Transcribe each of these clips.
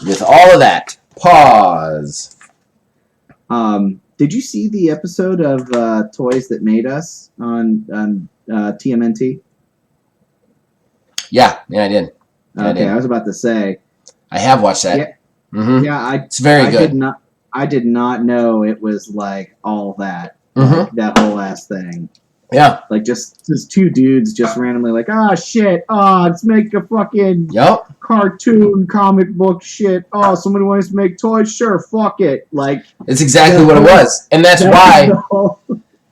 with all of that, pause. Did you see the episode of Toys That Made Us on TMNT? Yeah, I did. I was about to say. I have watched that. Yeah, mm-hmm. Yeah. It's very good. I did not know it was like all that, mm-hmm. that whole ass thing. Yeah. Like just two dudes just randomly like, shit, let's make a fucking cartoon comic book shit. Somebody wants to make toys? Sure, fuck it. Like it's exactly what it was. And that's why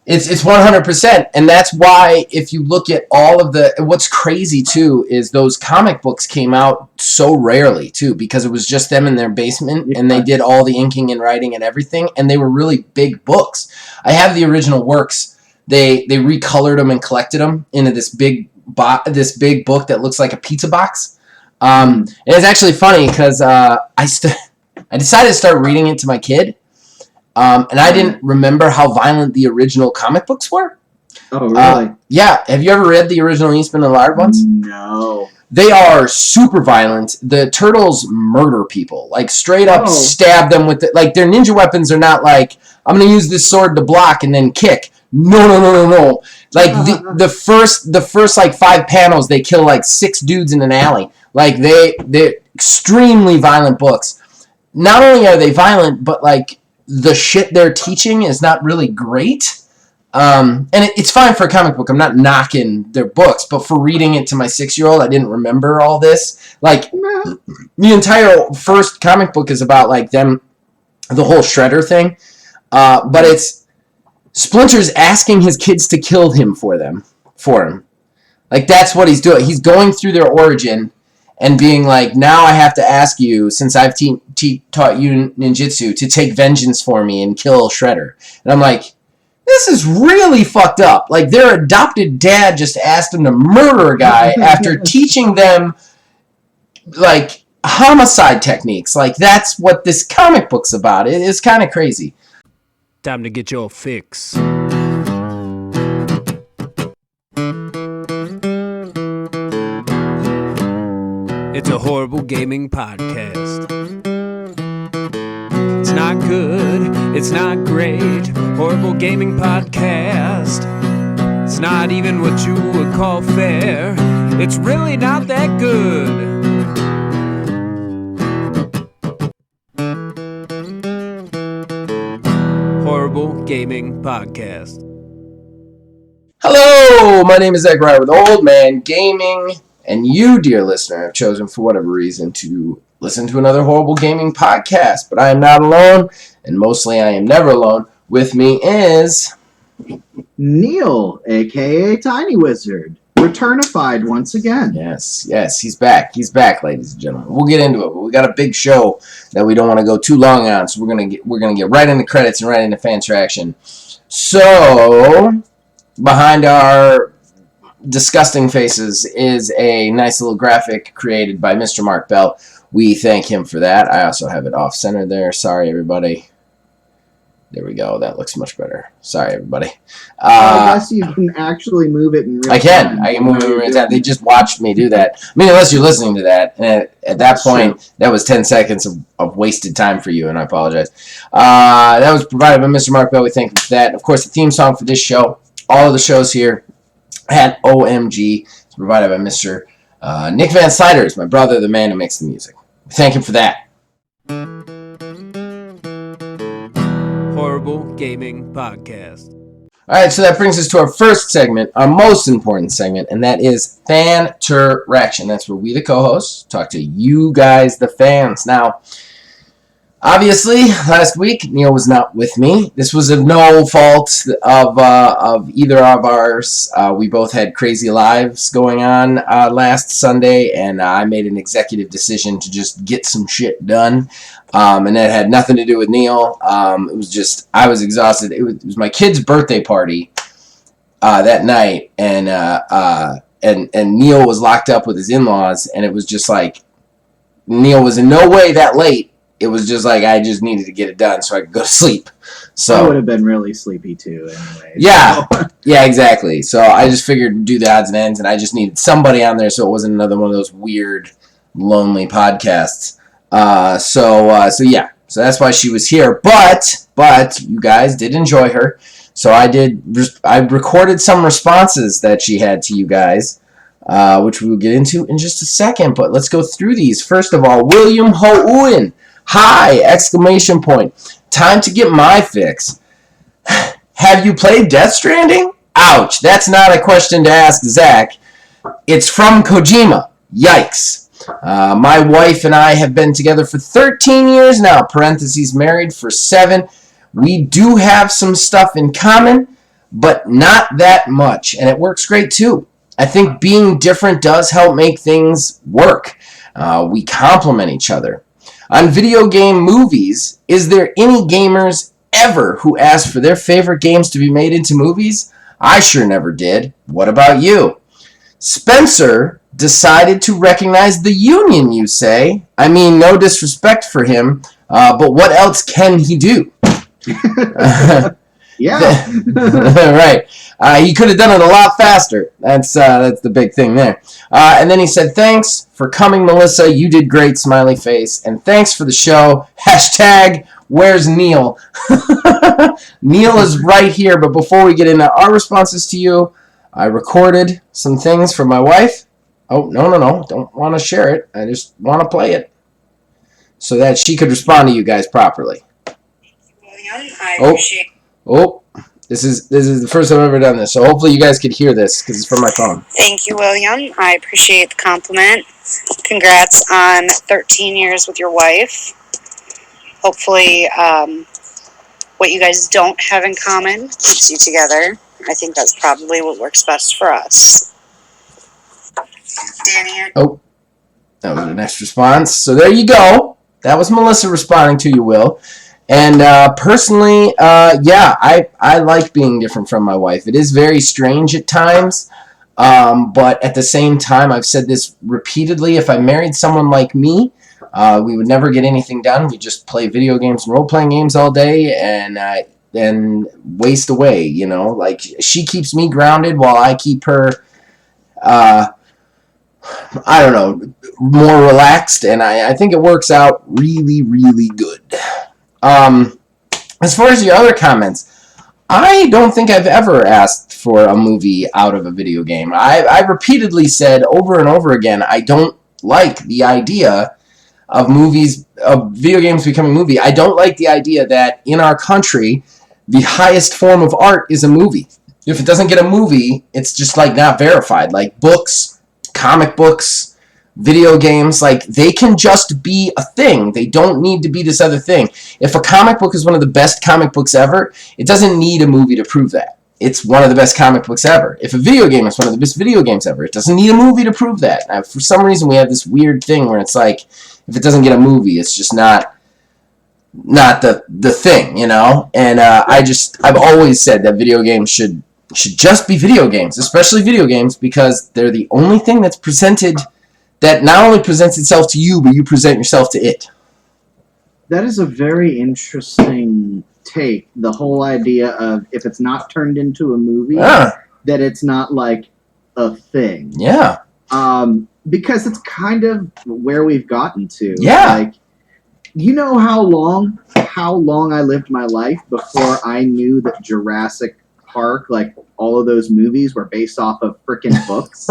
it's 100%. And that's why if you look at all of what's crazy too is those comic books came out so rarely too, because it was just them in their basement and they did all the inking and writing and everything, and they were really big books. I have the original works. They recolored them and collected them into this big book that looks like a pizza box. And it's actually funny because I decided to start reading it to my kid, and I didn't remember how violent the original comic books were. Oh, really? Yeah. Have you ever read the original Eastman and Laird ones? No. They are super violent. The turtles murder people, like straight up stab them with like their ninja weapons are not like I'm gonna use this sword to block and then kick. No. Like the first like 5 panels, they kill like 6 dudes in an alley. Like they're extremely violent books. Not only are they violent, but like the shit they're teaching is not really great. And it's fine for a comic book. I'm not knocking their books, but for reading it to my 6-year-old, I didn't remember all this. Like the entire first comic book is about like them, the whole Shredder thing. But it's Splinter's asking his kids to kill him for him. Like, that's what he's doing. He's going through their origin and being like, now I have to ask you, since I've taught you ninjutsu, to take vengeance for me and kill Shredder. And I'm like, this is really fucked up. Like, their adopted dad just asked them to murder a guy after teaching them, like, homicide techniques. Like, that's what this comic book's about. It is kind of crazy. Time to get your fix. It's a horrible gaming podcast. It's not good, it's not great. Horrible gaming podcast. It's not even what you would call fair. It's really not that good. Horrible Gaming Podcast. Hello, my name is Zach Ryder with Old Man Gaming, and you, dear listener, have chosen for whatever reason to listen to another Horrible Gaming Podcast. But I am not alone, and mostly I am never alone. With me is Neil, a.k.a. Tiny Wizard, returnified once again. Yes, he's back. He's back, ladies and gentlemen. We'll get into it, but we got a big show that we don't want to go too long on, so we're gonna get right into credits and right into fan traction. So, behind our disgusting faces is a nice little graphic created by Mr. Mark Bell. We thank him for that. I also have it off-center there. Sorry, everybody. There we go. That looks much better. Sorry, everybody. I guess you can actually move it in real time. I can move it in real time. They just watched me do that. I mean, unless you're listening to that. And at that point, that was 10 seconds of wasted time for you, and I apologize. That was provided by Mr. Mark Bell. We thank him for that. Of course, the theme song for this show, all of the shows here at OMG, is provided by Mr. Nick Van Siders, my brother, the man who makes the music. We thank him for that. Horrible Gaming Podcast. Alright, so that brings us to our first segment, our most important segment, and that is Fan Interaction. That's where we, the co-hosts, talk to you guys, the fans. Now, obviously, last week, Neil was not with me. This was of no fault of either of ours. We both had crazy lives going on last Sunday, and I made an executive decision to just get some shit done. And that had nothing to do with Neil. It was just, I was exhausted. It was my kid's birthday party that night, and Neil was locked up with his in-laws, and it was just like, Neil was in no way that late. It was just like I just needed to get it done so I could go to sleep. So I would have been really sleepy too anyway. Yeah, yeah, exactly. So I just figured do the odds and ends, and I just needed somebody on there so it wasn't another one of those weird, lonely podcasts. So yeah. So that's why she was here. But you guys did enjoy her. So I recorded some responses that she had to you guys, which we will get into in just a second. But let's go through these. First of all, William Ho'uin. Hi! Exclamation point. Time to get my fix. Have you played Death Stranding? Ouch. That's not a question to ask Zach. It's from Kojima. Yikes. My wife and I have been together for 13 years now, parentheses married for 7. We do have some stuff in common, but not that much, and it works great too. I think being different does help make things work. We complement each other. On video game movies, is there any gamers ever who ask for their favorite games to be made into movies? I sure never did. What about you? Spencer decided to recognize the Union, you say? I mean, no disrespect for him, but what else can he do? Yeah. Right. He could have done it a lot faster. That's the big thing there. And then he said, thanks for coming, Melissa. You did great, smiley face. And thanks for the show. Hashtag, where's Neil? Neil is right here. But before we get into our responses to you, I recorded some things for my wife. Oh, no. Don't want to share it. I just want to play it so that she could respond to you guys properly. This is the first time I've ever done this, so hopefully you guys could hear this because it's from my phone. Thank you, William. I appreciate the compliment. Congrats on 13 years with your wife. Hopefully, what you guys don't have in common keeps you together. I think that's probably what works best for us. Danny? Oh, that was the next response. So there you go. That was Melissa responding to you, Will. And personally, yeah, I like being different from my wife. It is very strange at times, but at the same time, I've said this repeatedly, if I married someone like me, we would never get anything done. We'd just play video games and role-playing games all day and waste away, you know? Like, she keeps me grounded while I keep her, I don't know, more relaxed, and I think it works out really, really good. As far as your other comments, I don't think I've ever asked for a movie out of a video game. I've repeatedly said over and over again, I don't like the idea of video games becoming a movie. I don't like the idea that in our country, the highest form of art is a movie. If it doesn't get a movie, it's just like not verified. Like books, comic books, video games, like they can just be a thing. They don't need to be this other thing. If a comic book is one of the best comic books ever, it doesn't need a movie to prove that. It's one of the best comic books ever. If a video game is one of the best video games ever, it doesn't need a movie to prove that. Now, for some reason, we have this weird thing where it's like, if it doesn't get a movie, it's just not the thing, you know? And I've always said that video games should just be video games, especially video games, because they're the only thing that's presented that not only presents itself to you, but you present yourself to it. That is a very interesting take. The whole idea of if it's not turned into a movie, that it's not like a thing. Yeah. Because it's kind of where we've gotten to. Yeah. Like, you know how long I lived my life before I knew that Jurassic Park, like all of those movies, were based off of freaking books.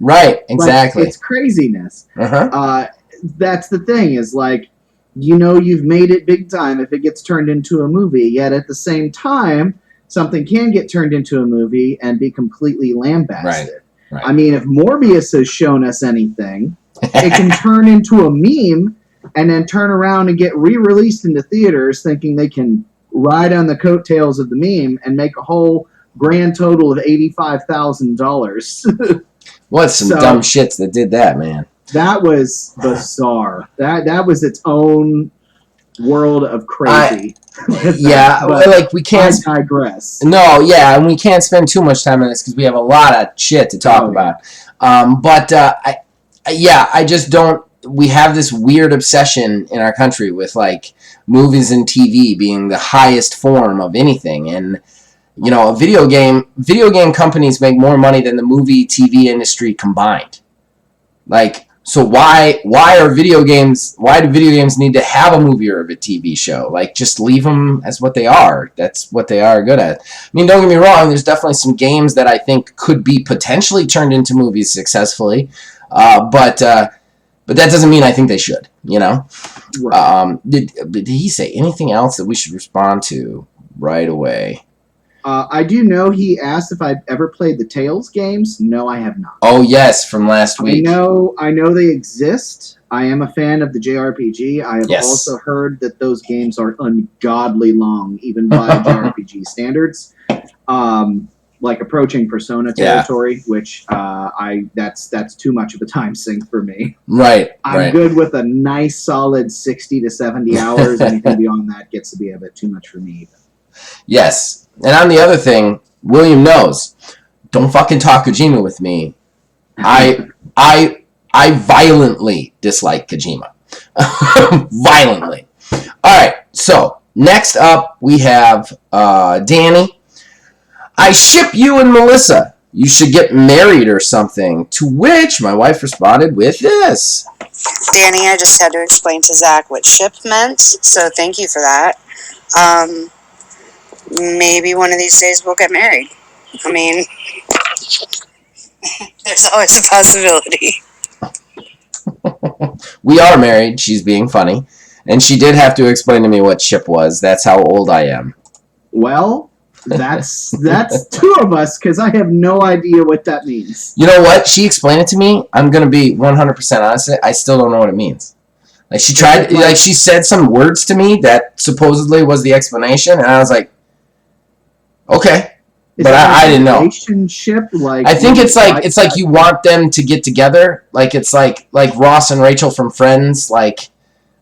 Right, exactly. Like, it's craziness. That's the thing, is like, you know, you've made it big time if it gets turned into a movie, yet at the same time, something can get turned into a movie and be completely lambasted. Right. I mean, if Morbius has shown us anything, it can turn into a meme and then turn around and get re-released into theaters thinking they can ride on the coattails of the meme and make a whole grand total of $85,000. What some dumb shits that did that, man. That was bizarre. That was its own world of crazy. Yeah, like we can't. I digress. No, yeah, and we can't spend too much time on this because we have a lot of shit to talk about. I just don't. We have this weird obsession in our country with like movies and TV being the highest form of anything, and you know, video game companies make more money than the movie TV industry combined. Like, So why do video games need to have a movie or a TV show? Like, just leave them as what they are. That's what they are good at. I mean, don't get me wrong, there's definitely some games that I think could be potentially turned into movies successfully, but that doesn't mean I think they should, you know? Right. Did he say anything else that we should respond to right away? I do know he asked if I've ever played the Tales games. No, I have not. Oh, yes, from last week. I know they exist. I am a fan of the JRPG. I have also heard that those games are ungodly long, even by JRPG standards. Like approaching Persona territory, which that's too much of a time sink for me. Right. I'm good with a nice solid 60 to 70 hours. Anything beyond that gets to be a bit too much for me. Yes. And on the other thing, William knows. Don't fucking talk Kojima with me. I violently dislike Kojima. Violently. Alright, so next up we have Danny. I ship you and Melissa. You should get married or something. To which my wife responded with this. Danny, I just had to explain to Zach what ship meant, so thank you for that. Maybe one of these days we'll get married. I mean, there's always a possibility. We are married. She's being funny. And she did have to explain to me what ship was. That's how old I am. Well, that's two of us, because I have no idea what that means. You know what? She explained it to me. I'm going to be 100% honest. I still don't know what it means. Like, she tried, like, she said some words to me that supposedly was the explanation, and I was like, okay. But I didn't know. Relationship, like, I think it's like you want them to get together. Like, it's like Ross and Rachel from Friends. Like,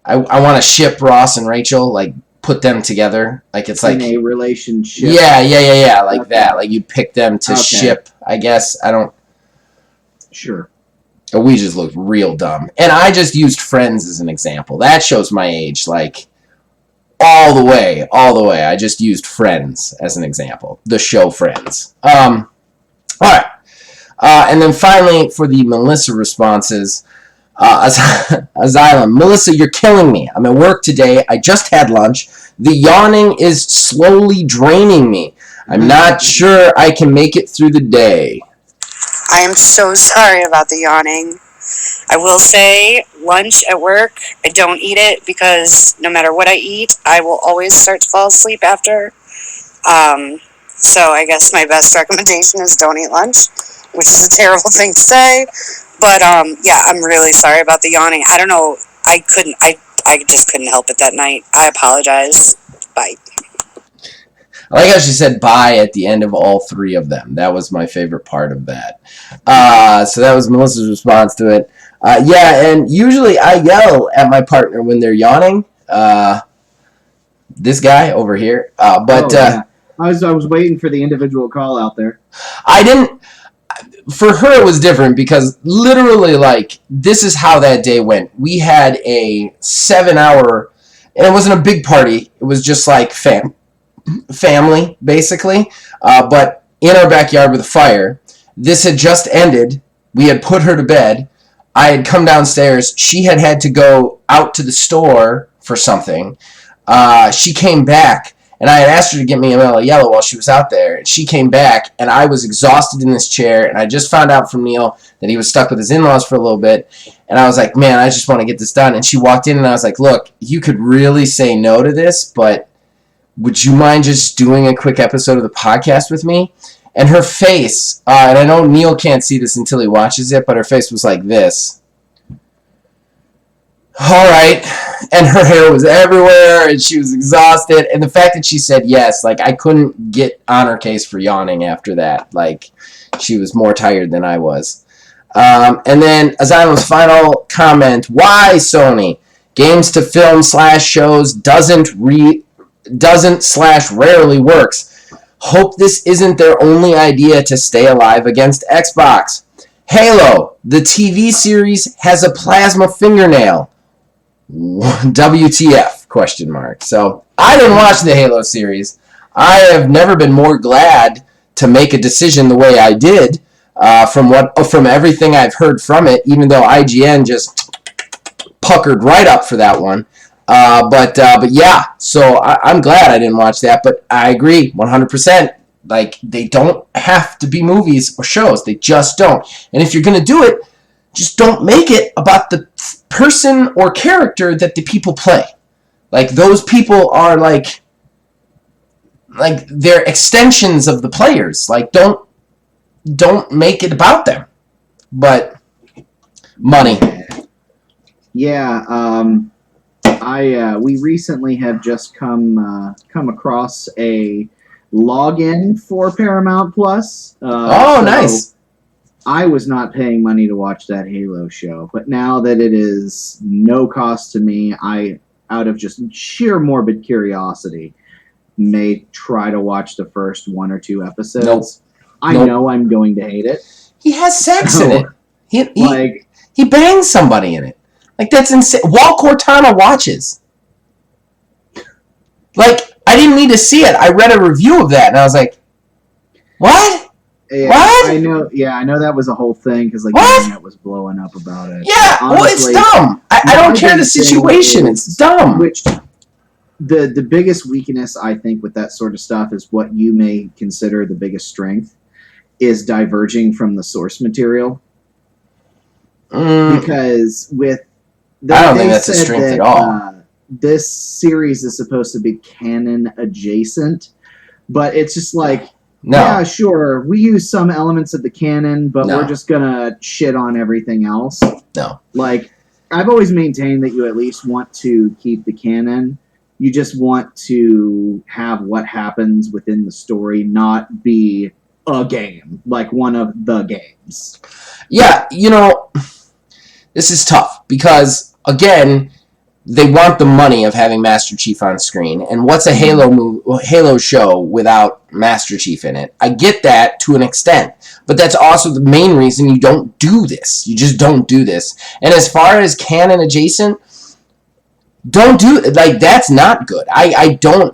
I want to ship Ross and Rachel, like, put them together. Like, it's like in a relationship. Yeah, like that. Like, you pick them to ship, I guess. I don't. Sure. We just looked real dumb. And I just used Friends as an example. That shows my age, like, all the way. I just used Friends as an example. The show Friends. All right. And then finally, for the Melissa responses, Asylum. Melissa, you're killing me. I'm at work today. I just had lunch. The yawning is slowly draining me. I'm not sure I can make it through the day. I am so sorry about the yawning. I will say, lunch at work, I don't eat it because no matter what I eat, I will always start to fall asleep after. So I guess my best recommendation is don't eat lunch, which is a terrible thing to say. But yeah, I'm really sorry about the yawning. I don't know. I just couldn't help it that night. I apologize. Bye. I like how she said bye at the end of all three of them. That was my favorite part of that. So that was Melissa's response to it. Yeah, and usually I yell at my partner when they're yawning. This guy over here. I was waiting for the individual call out there. I didn't. For her, it was different because literally, like, this is how that day went. We had a 7-hour, and it wasn't a big party. It was just like family, basically, but in our backyard with a fire. This had just ended. We had put her to bed. I had come downstairs. She had to go out to the store for something. She came back, and I had asked her to get me a Mellow Yellow while she was out there. She came back, and I was exhausted in this chair, and I just found out from Neil that he was stuck with his in-laws for a little bit, and I was like, man, I just want to get this done. And she walked in, and I was like, look, you could really say no to this, but would you mind just doing a quick episode of the podcast with me? And her face, and I know Neil can't see this until he watches it, but her face was like this. All right. And her hair was everywhere, and she was exhausted. And the fact that she said yes, like, I couldn't get on her case for yawning after that. Like, she was more tired than I was. And then Asylum's final comment, why, Sony? Games to film / shows doesn't/rarely works. Hope this isn't their only idea to stay alive against Xbox. Halo, the TV series, has a plasma fingernail. WTF? Question mark. So, I didn't watch the Halo series. I have never been more glad to make a decision the way I did. From everything I've heard from it, even though IGN just puckered right up for that one. But yeah, so I'm glad I didn't watch that, but I agree 100%. Like, they don't have to be movies or shows. They just don't. And if you're going to do it, just don't make it about the person or character that the people play. Like, those people are like they're extensions of the players. Like, don't make it about them. But money. Yeah, we recently have just come across a login for Paramount Plus. Nice. I was not paying money to watch that Halo show, but now that it is no cost to me, I, out of just sheer morbid curiosity, may try to watch the first 1 or 2 episodes. Nope. I know I'm going to hate it. He has sex in it. He bangs somebody in it. Like, that's insane. Walt Cortana watches. Like, I didn't need to see it. I read a review of that, and I was like, what? Yeah, what? I know that was a whole thing, because, like, the internet was blowing up about it. Yeah, honestly, well, it's dumb. I don't care the situation. It's dumb. Which, the biggest weakness, I think, with that sort of stuff is what you may consider the biggest strength, is diverging from the source material. Because with... I don't think that's a strength at all. This series is supposed to be canon adjacent, but it's just like, yeah, sure, we use some elements of the canon, but we're just gonna shit on everything else. No. Like, I've always maintained that you at least want to keep the canon. You just want to have what happens within the story not be a game, like one of the games. Yeah, this is tough because, again, they want the money of having Master Chief on screen. And what's a Halo show without Master Chief in it? I get that to an extent. But that's also the main reason you don't do this. You just don't do this. And as far as canon adjacent, don't do it. Like, that's not good.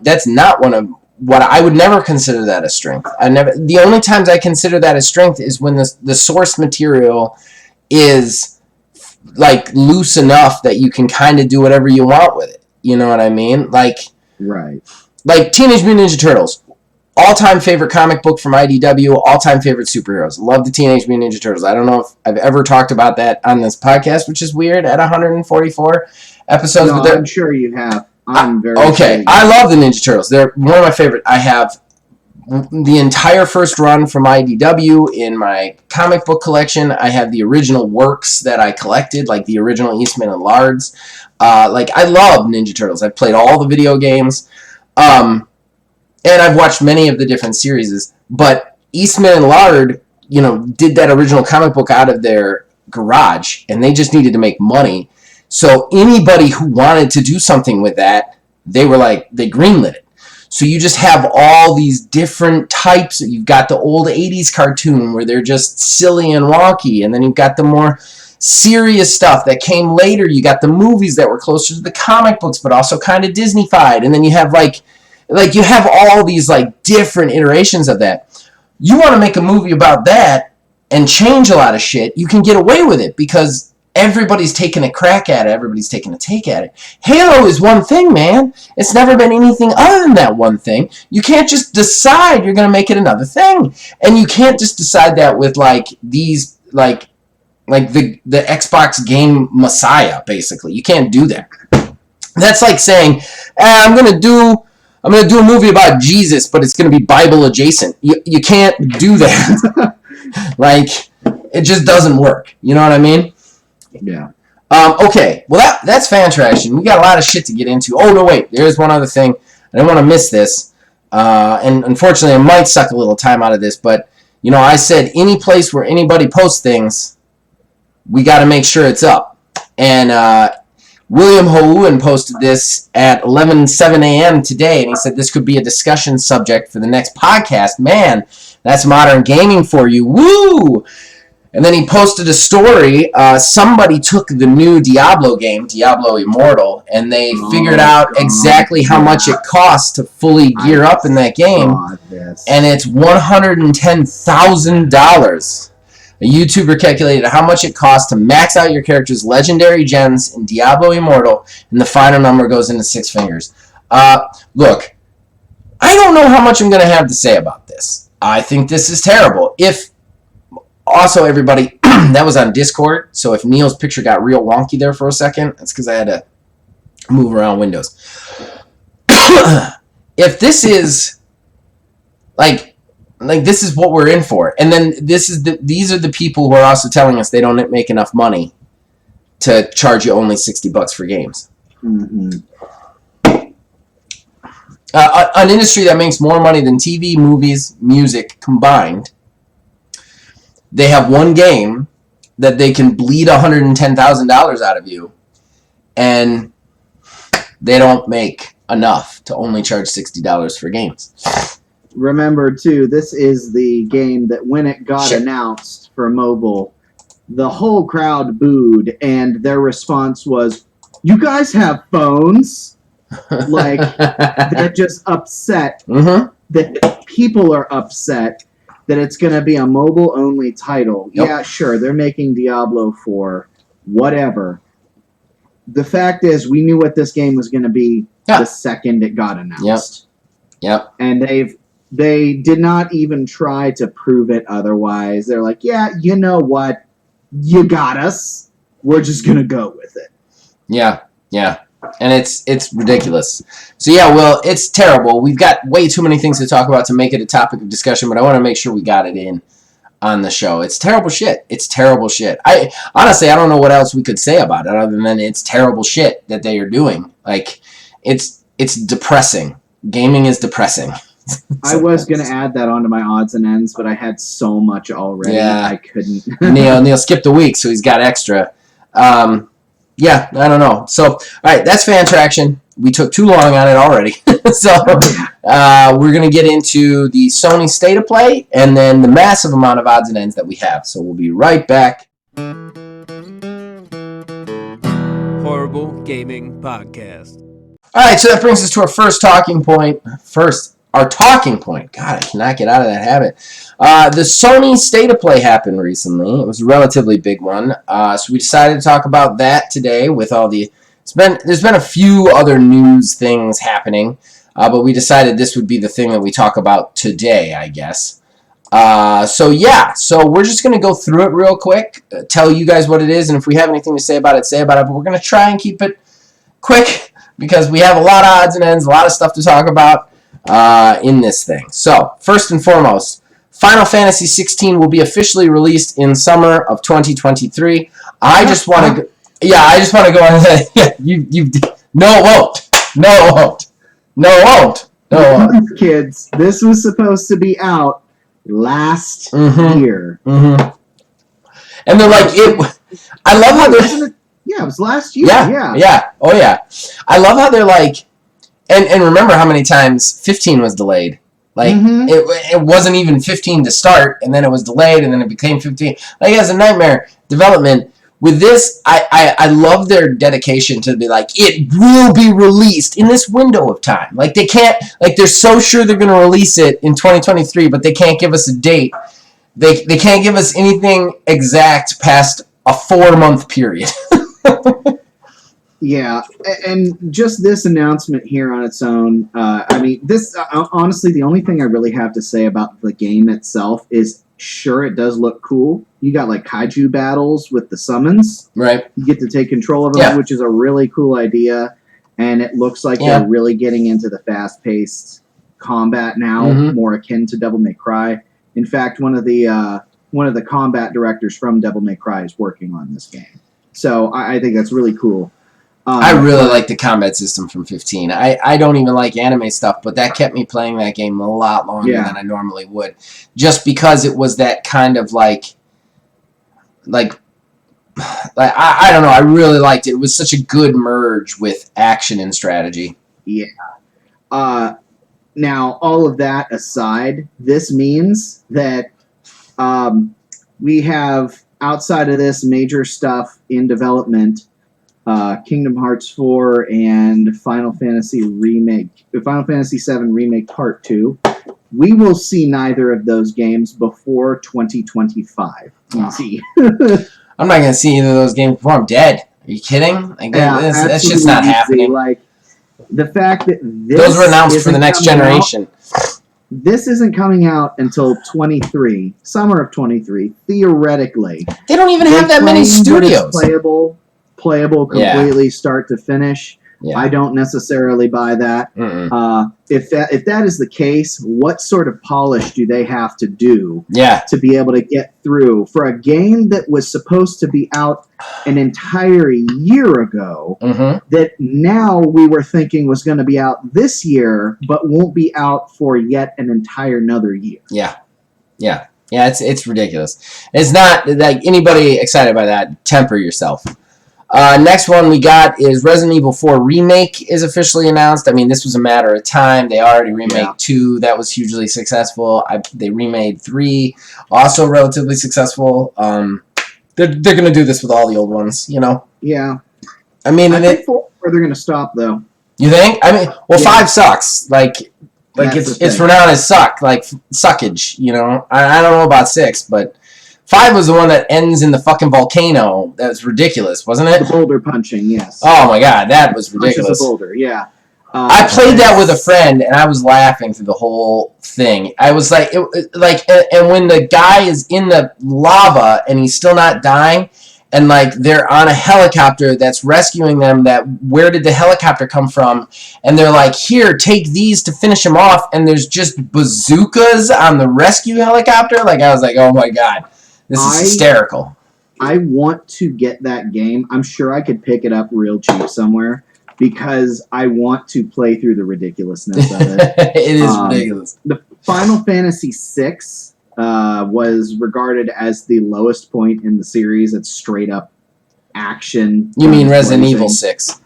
That's not one of what I would never consider that a strength. The only times I consider that a strength is when the source material is like loose enough that you can kind of do whatever you want with it. You know what I mean? Like, right. Like Teenage Mutant Ninja Turtles, all-time favorite comic book from IDW, all-time favorite superheroes. Love the Teenage Mutant Ninja Turtles. I don't know if I've ever talked about that on this podcast, which is weird at 144 episodes. No, but I'm sure you have. I'm very okay. I love the Ninja Turtles. They're one of my favorite. I have the entire first run from IDW in my comic book collection. I have the original works that I collected, like the original Eastman and Lards. Like, I love Ninja Turtles. I've played all the video games. And I've watched many of the different series. But Eastman and Lard, did that original comic book out of their garage, and they just needed to make money. So anybody who wanted to do something with that, they greenlit it. So you just have all these different types. You've got the old 80s cartoon where they're just silly and wonky, and then you've got the more serious stuff that came later. You got the movies that were closer to the comic books, but also kind of Disney-fied. And then you have like you have all these like different iterations of that. You want to make a movie about that and change a lot of shit, you can get away with it because everybody's taking a crack at it. Everybody's taking a take at it. Halo is one thing, man. It's never been anything other than that one thing. You can't just decide you're going to make it another thing. And you can't just decide that with like these like the Xbox game Messiah, basically. You can't do that. That's like saying, I'm going to do a movie about Jesus, but it's going to be Bible adjacent. You can't do that. Like, it just doesn't work. You know what I mean? Yeah. Okay. Well, that's fan trash, and we got a lot of shit to get into. Oh, no, wait. There's one other thing. I don't want to miss this. And unfortunately, I might suck a little time out of this, but, I said any place where anybody posts things, we got to make sure it's up. And William Houen posted this at 11:07 a.m. today, and he said this could be a discussion subject for the next podcast. Man, that's modern gaming for you. Woo! And then he posted a story. Somebody took the new Diablo game, Diablo Immortal, and they figured out exactly how much it costs to fully gear up in that game. And it's $110,000. A YouTuber calculated how much it costs to max out your character's legendary gens in Diablo Immortal, and the final number goes into 6 figures. Look, I don't know how much I'm going to have to say about this. I think this is terrible. Also, everybody, that was on Discord, so if Neil's picture got real wonky there for a second, that's because I had to move around windows. If this is, like this is what we're in for, and then these are the people who are also telling us they don't make enough money to charge you only $60 for games. Mm-hmm. An industry that makes more money than TV, movies, music combined. They have one game that they can bleed $110,000 out of you, and they don't make enough to only charge $60 for games. Remember, too, this is the game that when it got announced for mobile, the whole crowd booed, and their response was, "You guys have phones?" Like, they're just upset that people are upset that it's going to be a mobile-only title. Yep. Yeah, sure, they're making Diablo 4, whatever. The fact is, we knew what this game was going to be the second it got announced. Yep. And they did not even try to prove it otherwise. They're like, yeah, you know what? You got us. We're just going to go with it. Yeah. And it's ridiculous. So yeah, well, it's terrible. We've got way too many things to talk about to make it a topic of discussion, but I want to make sure we got it in on the show. It's terrible shit. I honestly, I don't know what else we could say about it other than it's terrible shit that they are doing. Like, it's depressing. Gaming is depressing. I was going to add that onto my odds and ends, but I had so much already. Yeah. I couldn't. Neil skipped a week, so he's got extra. Yeah, I don't know. So, all right, that's fan traction. We took too long on it already. So, we're going to get into the Sony State of Play and then the massive amount of odds and ends that we have. So, we'll be right back. Horrible Gaming Podcast. All right, so that brings us to our first talking point. Our talking point. God, I cannot get out of that habit. The Sony State of Play happened recently. It was a relatively big one. So we decided to talk about that today with all the... There's been a few other news things happening, but we decided this would be the thing that we talk about today, I guess. So we're just going to go through it real quick, tell you guys what it is, and if we have anything to say about it, but we're going to try and keep it quick because we have a lot of odds and ends, a lot of stuff to talk about in this thing. So, first and foremost, Final Fantasy 16 will be officially released in summer of 2023. I just want to go and say, no, it won't. Kids, this was supposed to be out last year. Mm-hmm. And they're like, I love how they're... Yeah, it was last year. Yeah. Oh, yeah. I love how they're like... And remember how many times 15 was delayed. Like, it wasn't even 15 to start, and then it was delayed, and then it became 15. Like, it's a nightmare development. With this, I love their dedication to be like, it will be released in this window of time. Like, they can't, like, they're so sure they're going to release it in 2023, but they can't give us a date. They can't give us anything exact past a 4-month period. Yeah, and just this announcement here on its own, this, honestly, the only thing I really have to say about the game itself is, sure, it does look cool. You got, like, kaiju battles with the summons. Right. You get to take control of them, which is a really cool idea, and it looks like they're really getting into the fast-paced combat now, more akin to Devil May Cry. In fact, one of the combat directors from Devil May Cry is working on this game. So I think that's really cool. I really like the combat system from 15. I don't even like anime stuff, but that kept me playing that game a lot longer than I normally would. Just because it was that kind of like I don't know, I really liked it. It was such a good merge with action and strategy. Yeah. Now, all of that aside, this means that we have, outside of this, major stuff in development. Kingdom Hearts 4 and Final Fantasy VII Remake Part 2. we will see neither of those games before 2025. Easy. I'm not gonna see either of those games before I'm dead. Are you kidding? Like, that's just not happening. Like, the fact that those were announced for the next generation. This isn't coming out until 23, summer of 23. Theoretically, they don't even have that many studios. Playable completely start to finish. Yeah. I don't necessarily buy that. If that is the case, what sort of polish do they have to do to be able to get through for a game that was supposed to be out an entire year ago that now we were thinking was going to be out this year but won't be out for yet an entire another year? Yeah, it's ridiculous. It's not like anybody excited by that. Temper yourself. Next one we got is Resident Evil 4 Remake is officially announced. I mean, this was a matter of time. They already remade 2. That was hugely successful. They remade 3. Also relatively successful. They're going to do this with all the old ones, you know? Yeah. I mean, I think 4 they're going to stop, though. You think? I mean, well, 5 sucks. Like it's renowned as suckage, you know? I don't know about 6, but 5 was the one that ends in the fucking volcano. That's ridiculous, wasn't it? The boulder punching, yes. Oh my god, that was ridiculous. The boulder, yeah. I played that with a friend, and I was laughing through the whole thing. I was like, and when the guy is in the lava and he's still not dying, and like they're on a helicopter that's rescuing them. Where did the helicopter come from? And they're like, here, take these to finish him off. And there's just bazookas on the rescue helicopter. Like I was like, oh my god. This is hysterical. I want to get that game. I'm sure I could pick it up real cheap somewhere because I want to play through the ridiculousness of it. It is ridiculous. The Final Fantasy VI was regarded as the lowest point in the series. It's straight up action. You mean Resident Evil 6?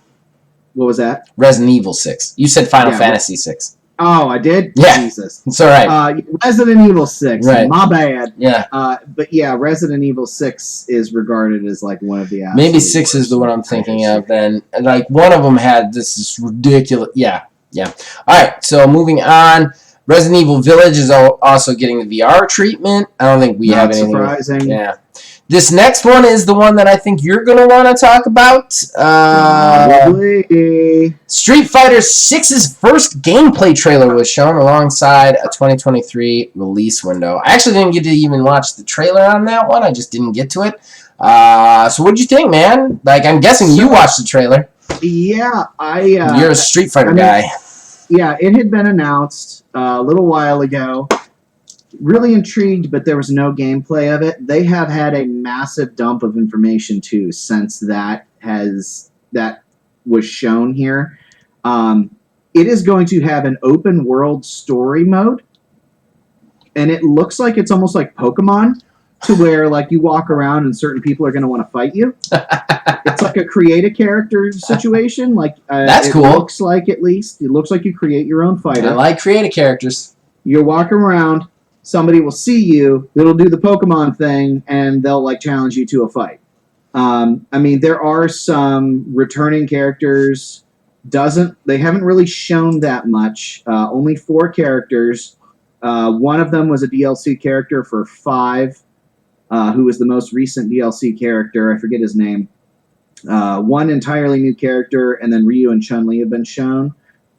What was that? Resident Evil 6. You said Final Fantasy 6. Oh, I did? Yeah. Jesus. It's all right. Resident Evil 6. Right. My bad. Yeah. But yeah, Resident Evil 6 is regarded as like one of the maybe 6 is the one I'm thinking of then. Like one of them had this ridiculous. Yeah. All right. So moving on. Resident Evil Village is also getting the VR treatment. I don't think we have anything. Surprising. Yeah. This next one is the one that I think you're going to want to talk about. Street Fighter 6's first gameplay trailer was shown alongside a 2023 release window. I actually didn't get to even watch the trailer on that one. I just didn't get to it. So what'd you think, man? Like, I'm guessing you watched the trailer. Yeah, you're a Street Fighter guy. Yeah, it had been announced a little while ago. Really intrigued, but there was no gameplay of it. They have had a massive dump of information too since that was shown here. It is going to have an open world story mode, and it looks like it's almost like Pokemon, to where like you walk around and certain people are going to want to fight you. It's like a create a character situation. Like that's cool. Looks like it looks like you create your own fighter. I like creative characters. You're walking around. Somebody will see you, it'll do the Pokemon thing, and they'll like challenge you to a fight. I mean, there are some returning characters. They haven't really shown that much. Only 4 characters. One of them was a DLC character for 5, who was the most recent DLC character. I forget his name. One entirely new character, and then Ryu and Chun-Li have been shown.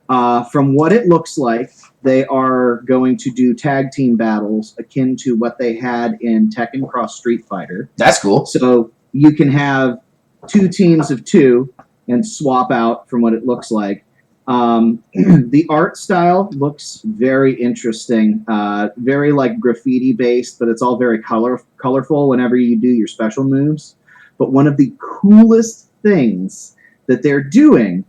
From what it looks like, they are going to do tag team battles akin to what they had in Tekken Cross Street Fighter. That's cool. So you can have 2 teams of 2 and swap out from what it looks like. The art style looks very interesting. Very like graffiti based, but it's all very colorful whenever you do your special moves. But one of the coolest things that they're doing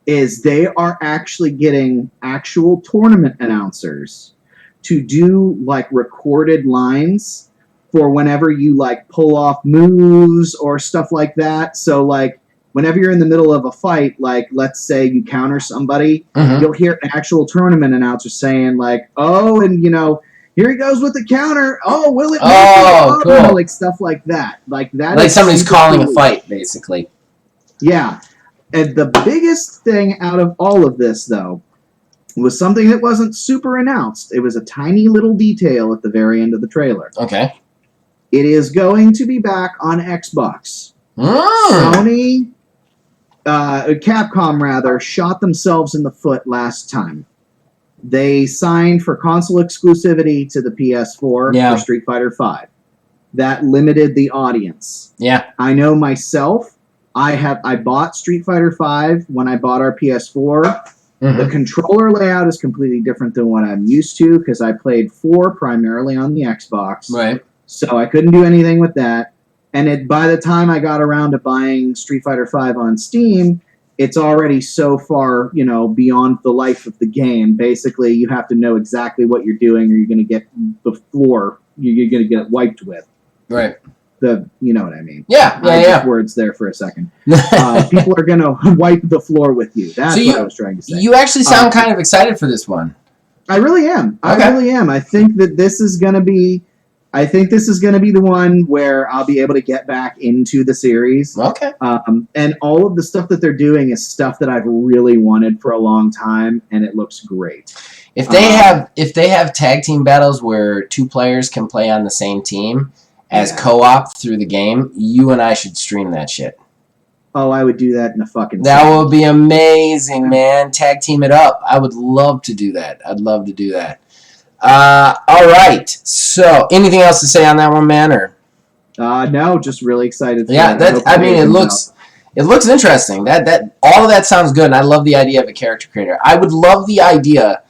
is they are actually getting actual tournament announcers to do like recorded lines for whenever you like pull off moves or stuff like that. So like whenever you're in the middle of a fight, like let's say you counter somebody, you'll hear an actual tournament announcer saying like, oh, and you know, here he goes with the counter. Oh, will it? Oh, cool. Like stuff like that. Like that. Like somebody's calling a fight, basically. Yeah. And the biggest thing out of all of this, though, was something that wasn't super announced. It was a tiny little detail at the very end of the trailer. Okay. It is going to be back on Xbox. Sony, Capcom rather, shot themselves in the foot last time. They signed for console exclusivity to the PS4 for Street Fighter V. That limited the audience. Yeah. I know myself. I bought Street Fighter V when I bought our PS4. Mm-hmm. The controller layout is completely different than what I'm used to because I played 4 primarily on the Xbox. Right. So I couldn't do anything with that. And by the time I got around to buying Street Fighter V on Steam, it's already so far, beyond the life of the game. Basically, you have to know exactly what you're doing or you're going to get the floor, you're going to get wiped with. Right. You know what I mean? Yeah. I took words there for a second. People are going to wipe the floor with you. That's what I was trying to say. You actually sound kind of excited for this one. I really am. Okay. I really am. I think that this is going to be... the one where I'll be able to get back into the series. Okay. And all of the stuff that they're doing is stuff that I've really wanted for a long time, and it looks great. If they have tag team battles where 2 players can play on the same team as co-op through the game, you and I should stream that shit. Oh, I would do that in a fucking That second. would be amazing, man. Tag team it up. I would love to do that. I'd love to do that. All right. So, anything else to say on that one, man? Or no, just really excited. It looks interesting. That all of that sounds good, and I love the idea of a character creator. I would love the idea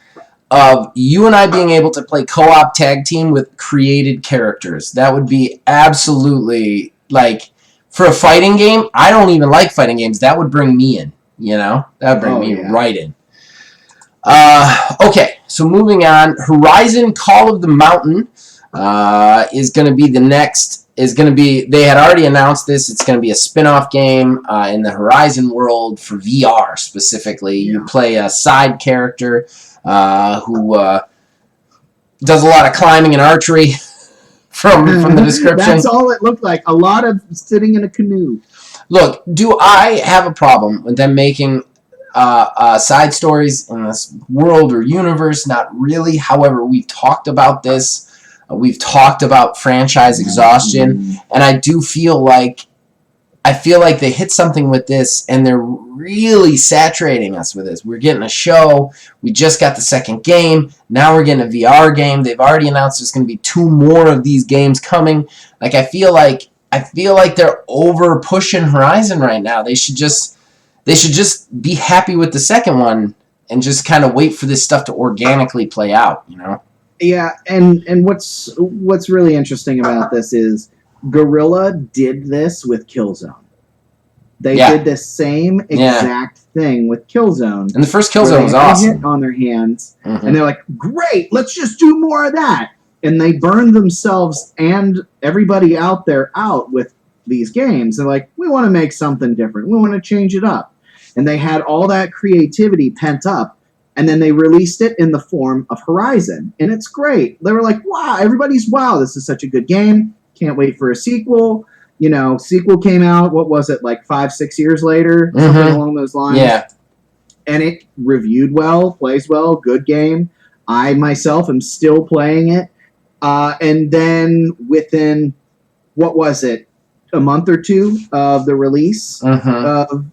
of you and I being able to play co-op tag team with created characters. That would be absolutely for a fighting game. I don't even like fighting games. That would bring me in. That would bring me right in. Okay, so moving on. Horizon Call of the Mountain is going to be the next. They had already announced this. It's going to be a spin-off game in the Horizon world for VR specifically. Yeah. You play a side character who does a lot of climbing and archery from the description. That's all it looked like. A lot of sitting in a canoe. Look, do I have a problem with them making side stories in this world or universe? Not really. However, we've talked about this. We've talked about franchise exhaustion, and I feel like they hit something with this, and they're really saturating us with this. We're getting a show. We just got the second game. Now we're getting a VR game. They've already announced there's going to be 2 more of these games coming. I feel like they're over pushing Horizon right now. They should just be happy with the second one and just kind of wait for this stuff to organically play out, Yeah, and what's really interesting about this is Guerrilla did this with Killzone. They did the same exact thing with Killzone. And the first Killzone was awesome. Hit on their hands, and they're like, great, let's just do more of that. And they burned themselves and everybody out there out with these games. They're like, we want to make something different. We want to change it up. And they had all that creativity pent up, and then they released it in the form of Horizon. And it's great. They were like, wow, this is such a good game. Can't wait for a sequel. Sequel came out, what was it, 5-6 years later? Something along those lines. Yeah. And it reviewed well, plays well, good game. I myself am still playing it. And then within, what was it, a month or 2 of the release of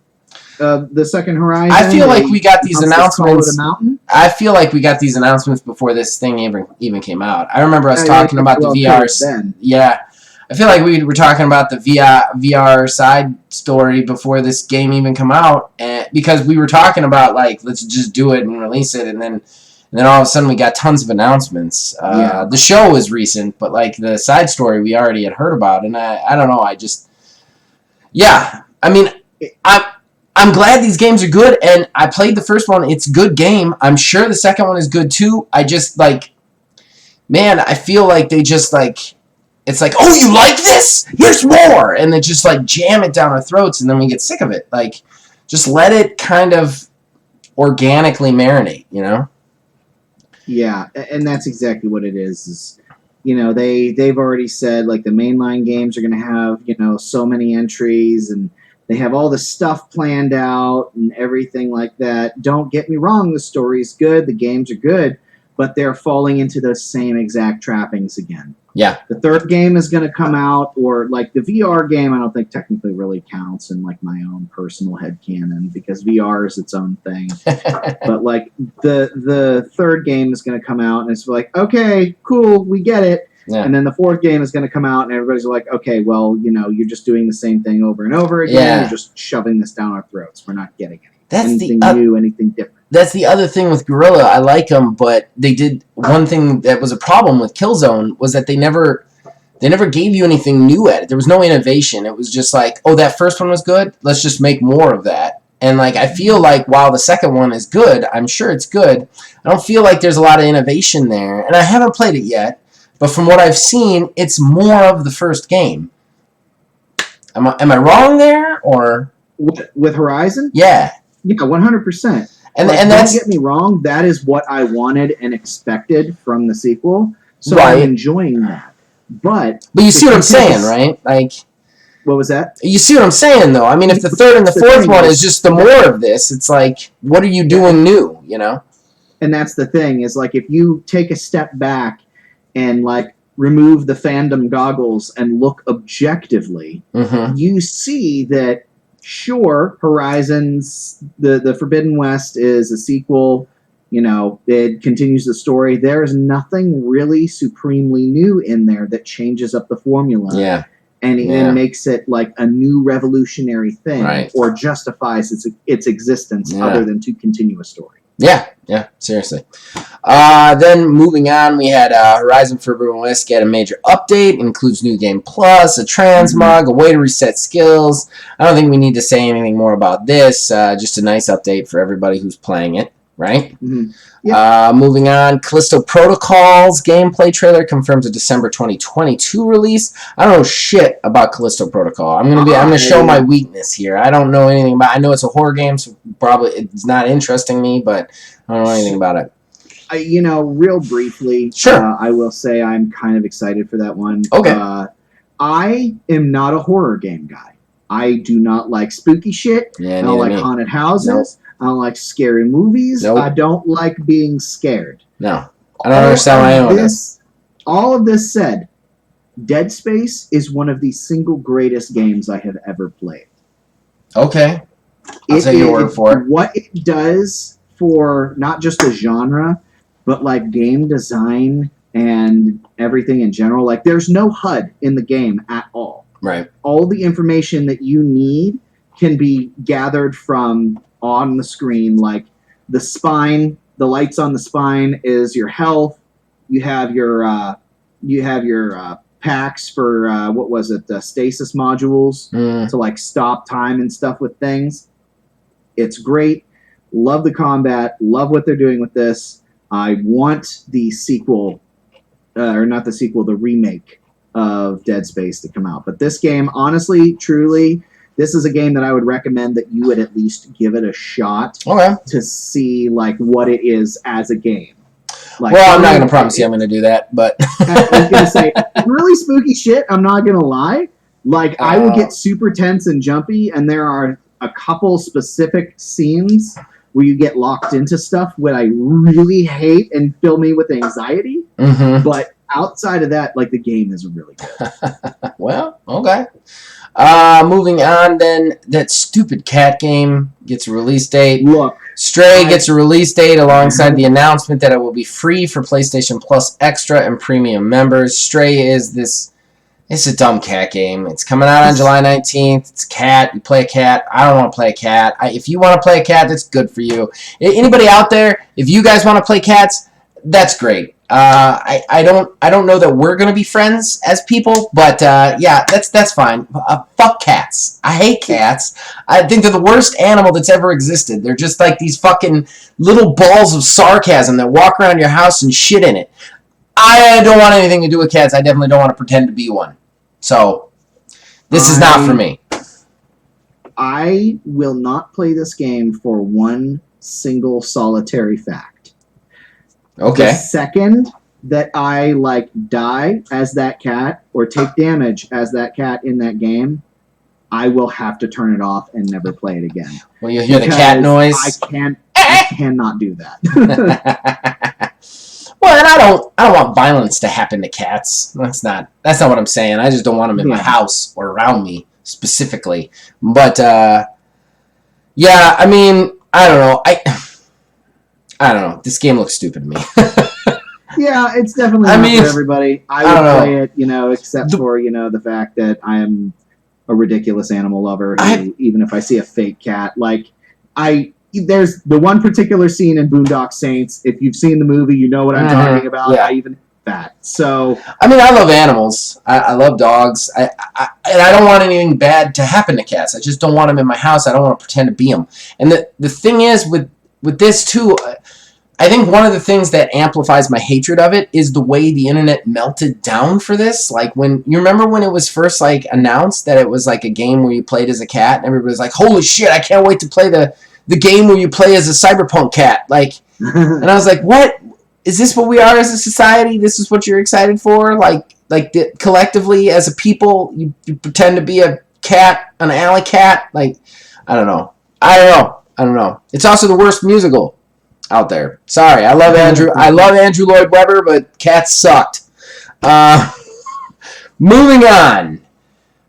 the second Horizon. I feel like we got these announcements. I feel like we got these announcements before this thing even came out. I remember us talking about the VR. Yeah, I feel like we were talking about the VR side story before this game even come out, and because we were talking about let's just do it and release it, and then all of a sudden we got tons of announcements. The show was recent, but the side story we already had heard about, and I don't know. I'm glad these games are good, and I played the first one. It's a good game. I'm sure the second one is good too. I just I feel like they just it's oh, you like this? Here's more, and they just jam it down our throats, and then we get sick of it. Just let it kind of organically marinate, Yeah, and that's exactly what it is they've already said the mainline games are going to have so many entries, and They have all the stuff planned out and everything like that. Don't get me wrong, the story's good, the games are good, but they're falling into those same exact trappings again. Yeah. The third game is going to come out, or like the VR game, I don't think technically really counts in like my own personal headcanon because VR is its own thing. But like the third game is going to come out and it's like, okay, cool, we get it. Yeah. And then the fourth game is going to come out and everybody's like, okay, well, you're just doing the same thing over and over again. Yeah. You're just shoving this down our throats. We're not getting That's anything new, anything different. That's the other thing with Guerrilla. I like them, but they did one thing that was a problem with Killzone was that they never gave you anything new at it. There was no innovation. It was just like, oh, that first one was good. Let's just make more of that. And like I feel like while the second one is good, I'm sure it's good. I don't feel like there's a lot of innovation there, and I haven't played it yet. But from what I've seen, it's more of the first game. Am I wrong there, or with Horizon? Yeah. Yeah, 100%. And like, that's, don't get me wrong, that is what I wanted and expected from the sequel. So right. I'm enjoying that. But you see what I'm saying, right? Like, what was that? You see what I'm saying, though. I mean, if the third and the fourth one is just the more of this, it's like, what are you doing new, you know? And that's the thing, is like if you take a step back and like remove the fandom goggles and look objectively, you see that sure, Horizons, the Forbidden West is a sequel. It continues the story. There is nothing really supremely new in there that changes up the formula. Yeah. And it makes it like a new revolutionary thing, right. or justifies its existence other than to continue a story. Yeah, seriously. Then moving on, we had Horizon Forbidden West get a major update. Includes New Game Plus, a transmog, a way to reset skills. I don't think we need to say anything more about this. Just a nice update for everybody who's playing it, right? Moving on, Callisto Protocol's gameplay trailer confirms a December 2022 release. I don't know shit about Callisto Protocol. I'm gonna show my weakness here. I don't know anything about. I know it's a horror game, so probably it's not interesting me, but I don't know anything about it. Real briefly, sure. I will say I'm kind of excited for that one. Okay. I am not a horror game guy. I do not like spooky shit. Yeah, I don't like haunted houses. Nope. I don't like scary movies. Nope. I don't like being scared. No. I don't understand why I own this. All of this said, Dead Space is one of the single greatest games I have ever played. Okay. I'll take your word for it. What it does for not just the genre, but like game design and everything in general. Like there's no HUD in the game at all. Right. All the information that you need can be gathered from on the screen, like the spine, the lights on the spine is your health. You have your packs for what was it? The stasis modules to like stop time and stuff with things. It's great. Love the combat. Love what they're doing with this. I want the sequel, or not the sequel, the remake of Dead Space to come out. But this game, honestly, truly, this is a game that I would recommend that you would at least give it a shot to see like what it is as a game. Like, well, I'm not going to promise you I'm going to do that, but I was going to say really spooky shit. I'm not going to lie. Like I will get super tense and jumpy, and there are a couple specific scenes where you get locked into stuff what I really hate and fill me with anxiety. But outside of that, like the game is really good. Well, okay. Moving on, then that stupid cat game gets a release date. Look, Stray gets a release date alongside the announcement that it will be free for PlayStation Plus Extra and Premium members. Stray is this. It's a dumb cat game. It's coming out on July 19th. It's a cat. You play a cat. I don't want to play a cat. If you want to play a cat, that's good for you. Anybody out there, if you guys want to play cats, that's great. I don't know that we're gonna be friends as people, but yeah, that's fine. Fuck cats. I hate cats. I think they're the worst animal that's ever existed. They're just like these fucking little balls of sarcasm that walk around your house and shit in it. I don't want anything to do with cats. I definitely don't want to pretend to be one. So this is not for me. I will not play this game for one single solitary fact. Okay. The second that I like die as that cat or take damage as that cat in that game, I will have to turn it off and never play it again. Well, you'll hear the cat noise. I cannot do that. Well, and I don't want violence to happen to cats. That's not what I'm saying. I just don't want them in my house or around me specifically. But yeah, I mean, I don't know. I don't know. This game looks stupid to me. Yeah, it's definitely not for everybody. I would play it, except for, the fact that I am a ridiculous animal lover who, even if I see a fake cat, there's the one particular scene in Boondock Saints. If you've seen the movie, you know what I'm talking about. Yeah. I even that. So I mean, I love animals. I love dogs. And I don't want anything bad to happen to cats. I just don't want them in my house. I don't want to pretend to be them. And the thing is with this too, I think one of the things that amplifies my hatred of it is the way the internet melted down for this. Like when you remember when it was first announced that it was like a game where you played as a cat, and everybody was like, "Holy shit! I can't wait to play the game where you play as a cyberpunk cat." And I was like, "What? Is this what we are as a society? This is what you're excited for? Collectively as a people, you pretend to be a cat, an alley cat? I don't know. It's also the worst musical out there. Sorry, I love Andrew Lloyd Webber, but Cats sucked. Moving on.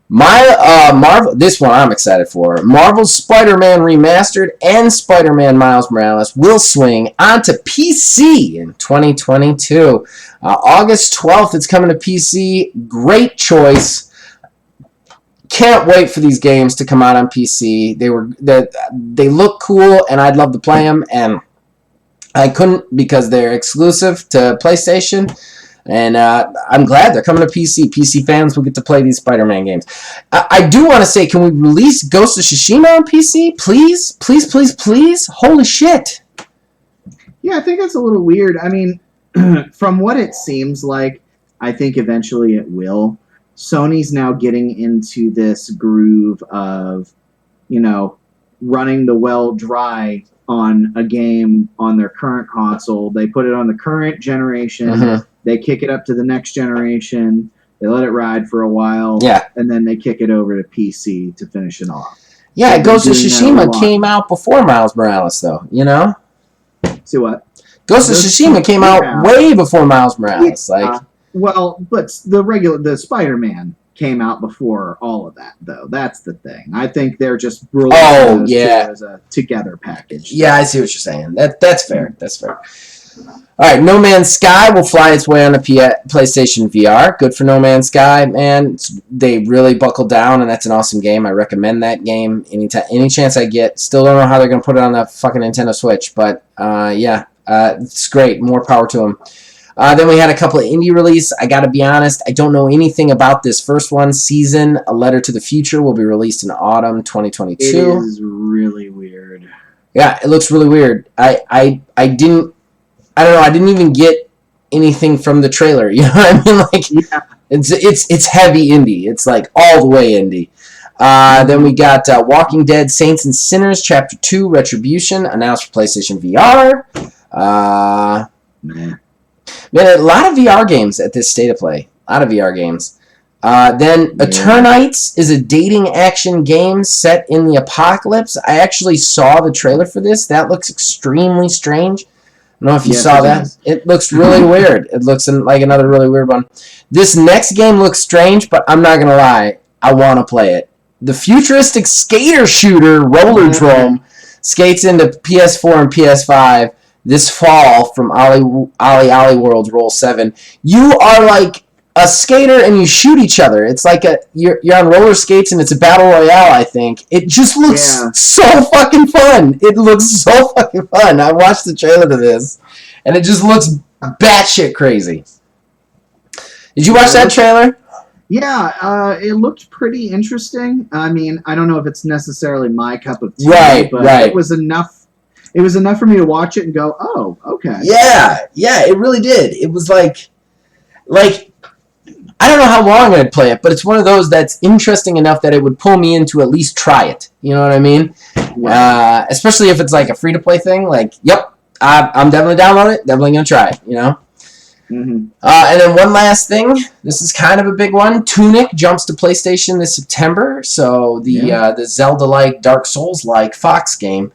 Marvel. This one I'm excited for. Marvel's Spider-Man Remastered and Spider-Man Miles Morales will swing onto PC in 2022. August 12th, it's coming to PC. Great choice. Can't wait for these games to come out on PC. They look cool, and I'd love to play them, and I couldn't because they're exclusive to PlayStation. And I'm glad they're coming to PC. PC fans will get to play these Spider-Man games. I do want to say, can we release Ghost of Tsushima on PC? Please? Please, please, please? Holy shit. Yeah, I think that's a little weird. I mean, from what it seems like, I think eventually it will. Sony's now getting into this groove of, running the well dry on a game on their current console. They put it on the current generation. They kick it up to the next generation. They let it ride for a while. Yeah. And then they kick it over to PC to finish it off. Yeah, Ghost of Tsushima came out before Miles Morales, though, See what? Ghost of Tsushima came out way before Miles Morales. Yeah. But the Spider-Man came out before all of that, though. That's the thing. I think they're just brilliant as a together package. Yeah, I see what you're saying. That's fair. That's fair. All right, No Man's Sky will fly its way on the PlayStation VR. Good for No Man's Sky, man. They really buckled down, and that's an awesome game. I recommend that game any chance I get. Still don't know how they're going to put it on the fucking Nintendo Switch, but it's great. More power to them. Then we had a couple of indie releases. I got to be honest, I don't know anything about this first one. Season, A Letter to the Future will be released in autumn 2022. It is really weird. Yeah, it looks really weird. I didn't even get anything from the trailer. You know what I mean? It's heavy indie. It's all the way indie. Then we got Walking Dead: Saints and Sinners Chapter 2 Retribution announced for PlayStation VR. Man, a lot of VR games at this state of play. A lot of VR games. Then Eternites is a dating action game set in the apocalypse. I actually saw the trailer for this. That looks extremely strange. I don't know if you saw that. It looks really weird. It looks like another really weird one. This next game looks strange, but I'm not going to lie. I want to play it. The futuristic skater shooter Rollerdrome skates into PS4 and PS5 this fall from Ollie World's Roll 7. You are like a skater and you shoot each other. It's like you're on roller skates and it's a battle royale, I think. It just looks so fucking fun. It looks so fucking fun. I watched the trailer to this and it just looks batshit crazy. Did you watch that trailer? Yeah, it looked pretty interesting. I mean, I don't know if it's necessarily my cup of tea, but it was enough. It was enough for me to watch it and go, "Oh, okay." Yeah, it really did. It was like I don't know how long I'd play it, but it's one of those that's interesting enough that it would pull me in to at least try it. You know what I mean? Especially if it's like a free-to-play thing. I'm definitely downloading it. Definitely going to try it, Mm-hmm. And then one last thing. This is kind of a big one. Tunic jumps to PlayStation this September. So the Zelda-like, Dark Souls-like Fox game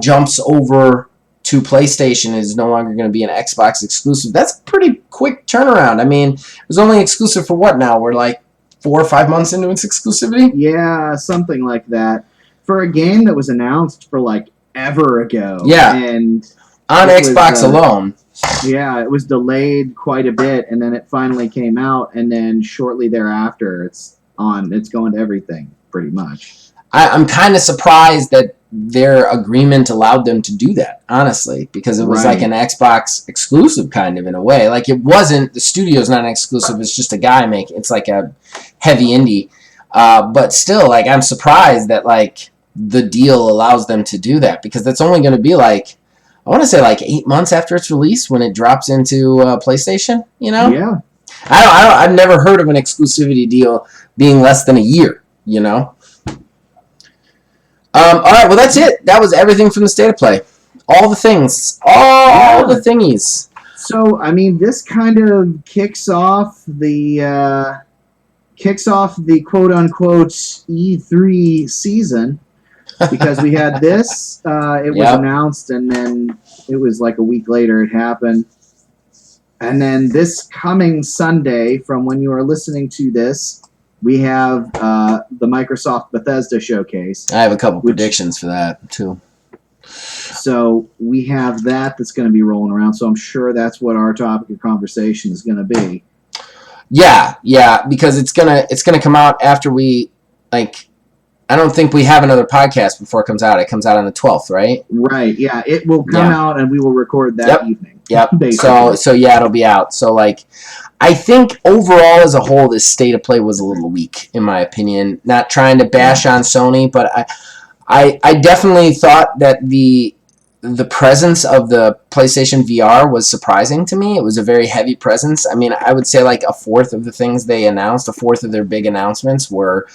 jumps over to PlayStation. Is no longer going to be an Xbox exclusive. That's a pretty quick turnaround. I mean, it was only exclusive for what now? We're like 4 or 5 months into its exclusivity? Yeah, something like that. For a game that was announced for like ever ago. Yeah. And on Xbox alone. Yeah, it was delayed quite a bit, and then it finally came out, and then shortly thereafter, it's going to everything, pretty much. I'm kind of surprised that their agreement allowed them to do that, honestly, because it was like an Xbox exclusive kind of in a way. Like, it wasn't, the studio's not an exclusive, it's just a guy making, it's like a heavy indie. But still, like, I'm surprised that, like, the deal allows them to do that, because that's only going to be like, I want to say like 8 months after its release when it drops into PlayStation, you know? Yeah. I've never heard of an exclusivity deal being less than a year, you know? All right, well, that's it. That was everything from the State of Play. All the things. All the thingies. So, I mean, this kind of kicks off the quote-unquote E3 season. Because we had this, it was announced, and then it was like a week later it happened. And then this coming Sunday, from when you are listening to this, we have the Microsoft Bethesda showcase. I have a couple predictions for that, too. So we have that's going to be rolling around, so I'm sure that's what our topic of conversation is going to be. Yeah, because it's gonna come out after we, like... I don't think we have another podcast before it comes out. It comes out on the 12th, right? Right, yeah. It will come out, and we will record that evening. Yep. So yeah, it'll be out. So, like, I think overall as a whole, this State of Play was a little weak, in my opinion. Not trying to bash on Sony, but I definitely thought that the presence of the PlayStation VR was surprising to me. It was a very heavy presence. I mean, I would say like a fourth of the things they announced, a fourth of their big announcements were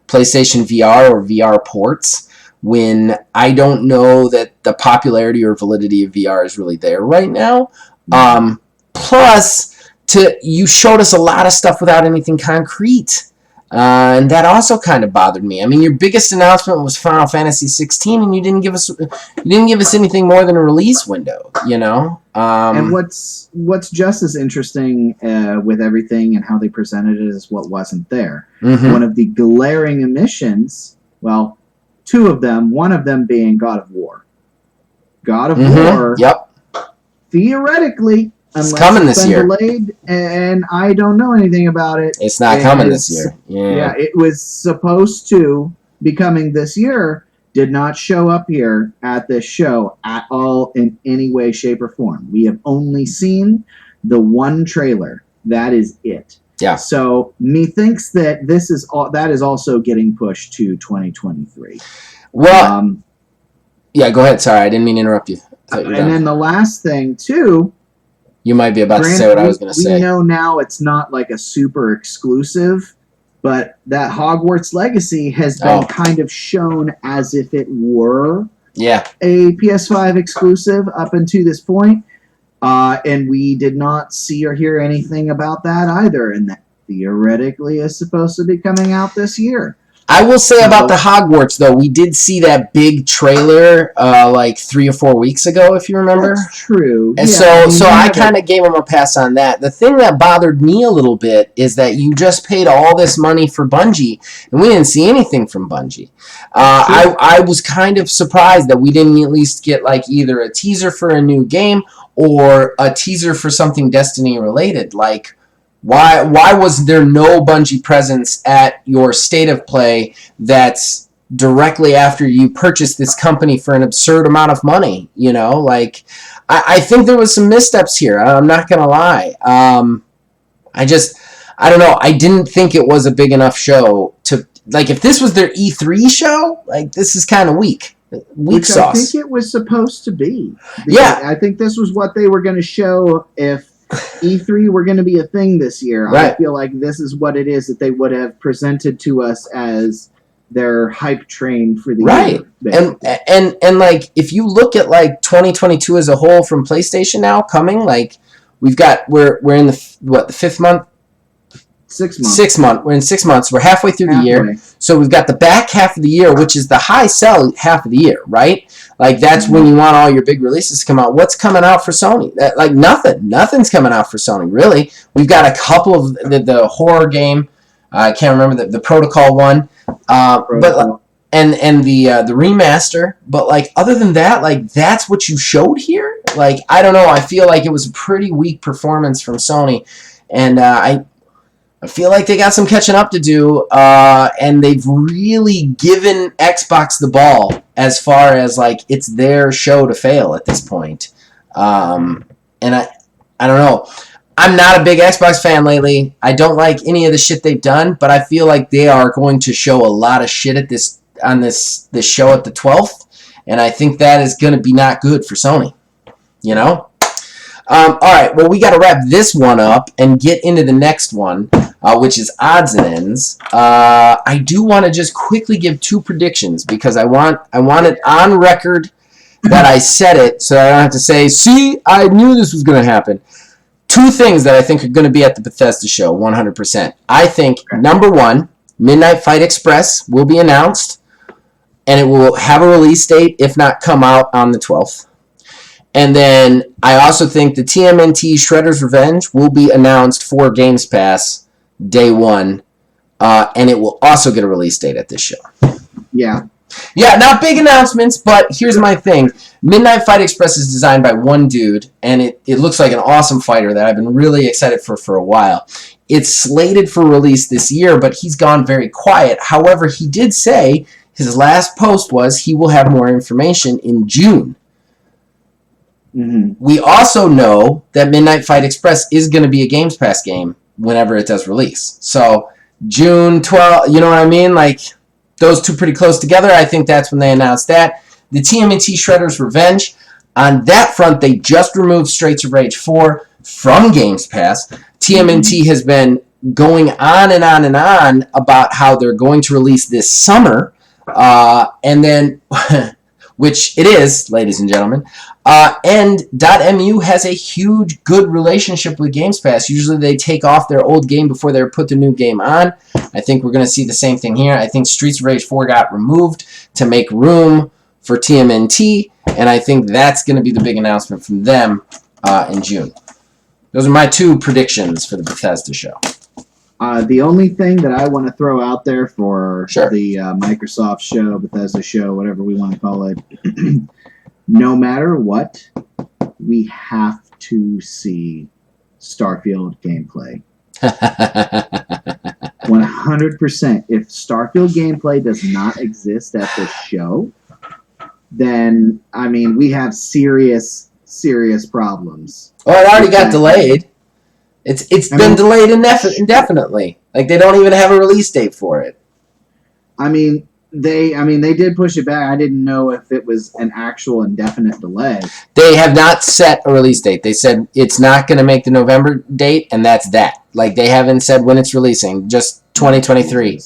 PlayStation VR or VR ports, when I don't know that the popularity or validity of VR is really there right now. Plus, you showed us a lot of stuff without anything concrete. And that also kind of bothered me. I mean, your biggest announcement was Final Fantasy 16, and you didn't give us anything more than a release window, you know? And what's just as interesting with everything and how they presented it is what wasn't there. Mm-hmm. One of the glaring omissions, well, two of them, one of them being God of War. God of War, theoretically, unless it's coming this year. Delayed, and I don't know anything about it. It's not coming this year. Yeah, it was supposed to be coming this year. Did not show up here at this show at all in any way, shape, or form. We have only seen the one trailer. That is it. Yeah. So methinks that that is also getting pushed to 2023. Well, yeah. Go ahead. Sorry, I didn't mean to interrupt you. And then the last thing too. You might be about to say what I was going to say. We know now it's not like a super exclusive, but that Hogwarts Legacy has been kind of shown as if it were a PS5 exclusive up until this point. And we did not see or hear anything about that either. And that theoretically is supposed to be coming out this year. I will say about the Hogwarts, though, we did see that big trailer like 3 or 4 weeks ago, if you remember. That's true. And so I kind of gave him a pass on that. The thing that bothered me a little bit is that you just paid all this money for Bungie, and we didn't see anything from Bungie. I was kind of surprised that we didn't at least get like either a teaser for a new game or a teaser for something Destiny-related. Like, why was there no Bungie presence at your State of Play that's directly after you purchased this company for an absurd amount of money? You know, like, I think there was some missteps here. I'm not going to lie. I don't know. I didn't think it was a big enough show to, like, if this was their E3 show, like, this is kind of weak. Weak sauce. I think it was supposed to be. Yeah. I think this was what they were going to show if E3 were going to be a thing this year. Right. I feel like this is what it is that they would have presented to us as their hype train for the year. And like, if you look at like 2022 as a whole from PlayStation now coming, like, we're in the 5th month? 6 months. 6 months. We're in 6 months. We're halfway through the year. So we've got the back half of the year, which is the high sell half of the year, right? Like, that's when you want all your big releases to come out. What's coming out for Sony? Nothing. Nothing's coming out for Sony, really. We've got a couple of the horror game. I can't remember the Protocol one. But and the remaster. But, like, other than that, like, that's what you showed here? Like, I don't know. I feel like it was a pretty weak performance from Sony. And I feel like they got some catching up to do, and they've really given Xbox the ball as far as, like, it's their show to fail at this point. And I don't know. I'm not a big Xbox fan lately. I don't like any of the shit they've done, but I feel like they are going to show a lot of shit at this show at the 12th, and I think that is going to be not good for Sony. You know? All right, well, we got to wrap this one up and get into the next one, which is odds and ends. I do want to just quickly give 2 predictions because I want it on record that I said it, so I don't have to say, see, I knew this was going to happen. 2 things that I think are going to be at the Bethesda show, 100%. I think, number 1, Midnight Fight Express will be announced, and it will have a release date, if not come out on the 12th. And then I also think the TMNT Shredder's Revenge will be announced for Games Pass day 1, and it will also get a release date at this show. Yeah. Yeah, not big announcements, but here's my thing. Midnight Fight Express is designed by one dude, and it looks like an awesome fighter that I've been really excited for a while. It's slated for release this year, but he's gone very quiet. However, he did say his last post was he will have more information in June. Mm-hmm. We also know that Midnight Fight Express is going to be a Games Pass game whenever it does release. So, June 12th, you know what I mean? Like, those 2 pretty close together. I think that's when they announced that. The TMNT Shredder's Revenge, on that front, they just removed Streets of Rage 4 from Games Pass. TMNT has been going on and on and on about how they're going to release this summer, and then... which it is, ladies and gentlemen. And .mu has a huge, good relationship with Games Pass. Usually they take off their old game before they put the new game on. I think we're going to see the same thing here. I think Streets of Rage 4 got removed to make room for TMNT, and I think that's going to be the big announcement from them in June. Those are my 2 predictions for the Bethesda show. The only thing that I want to throw out there for Sure. the Microsoft show, Bethesda show, whatever we want to call it, no matter what, we have to see Starfield gameplay. 100%. If Starfield gameplay does not exist at this show, then, I mean, we have serious problems. Oh, it already got delayed. It's been delayed indefinitely. Like, they don't even have a release date for it. I mean, they did push it back. I didn't know if it was an actual indefinite delay. They have not set a release date. They said it's not going to make the November date, and that's that. Like, they haven't said when it's releasing, just 2023.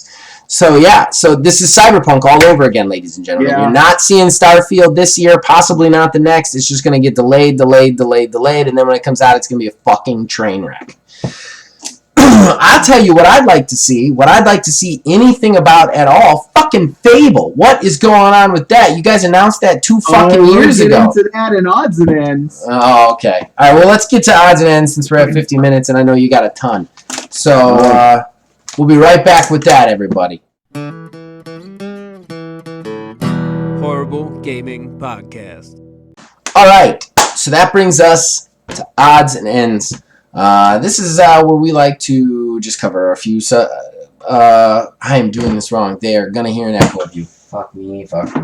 So, yeah. So, this is Cyberpunk all over again, ladies and gentlemen. Yeah. You're not seeing Starfield this year, possibly not the next. It's just going to get delayed, and then when it comes out, it's going to be a fucking train wreck. I'll tell you what I'd like to see. What I'd like to see anything about at all, fucking Fable. What is going on with that? You guys announced that 2 fucking years ago. We'll get into that in odds and ends. Oh, okay. All right, well, let's get to odds and ends since we're at 50 minutes, and I know you got a ton. So, we'll be right back with that, everybody. Horrible Gaming Podcast. All right, so that brings us to odds and ends. This is where we like to just cover a few... I am doing this wrong. They are going to hear an echo of you. Fuck me. What?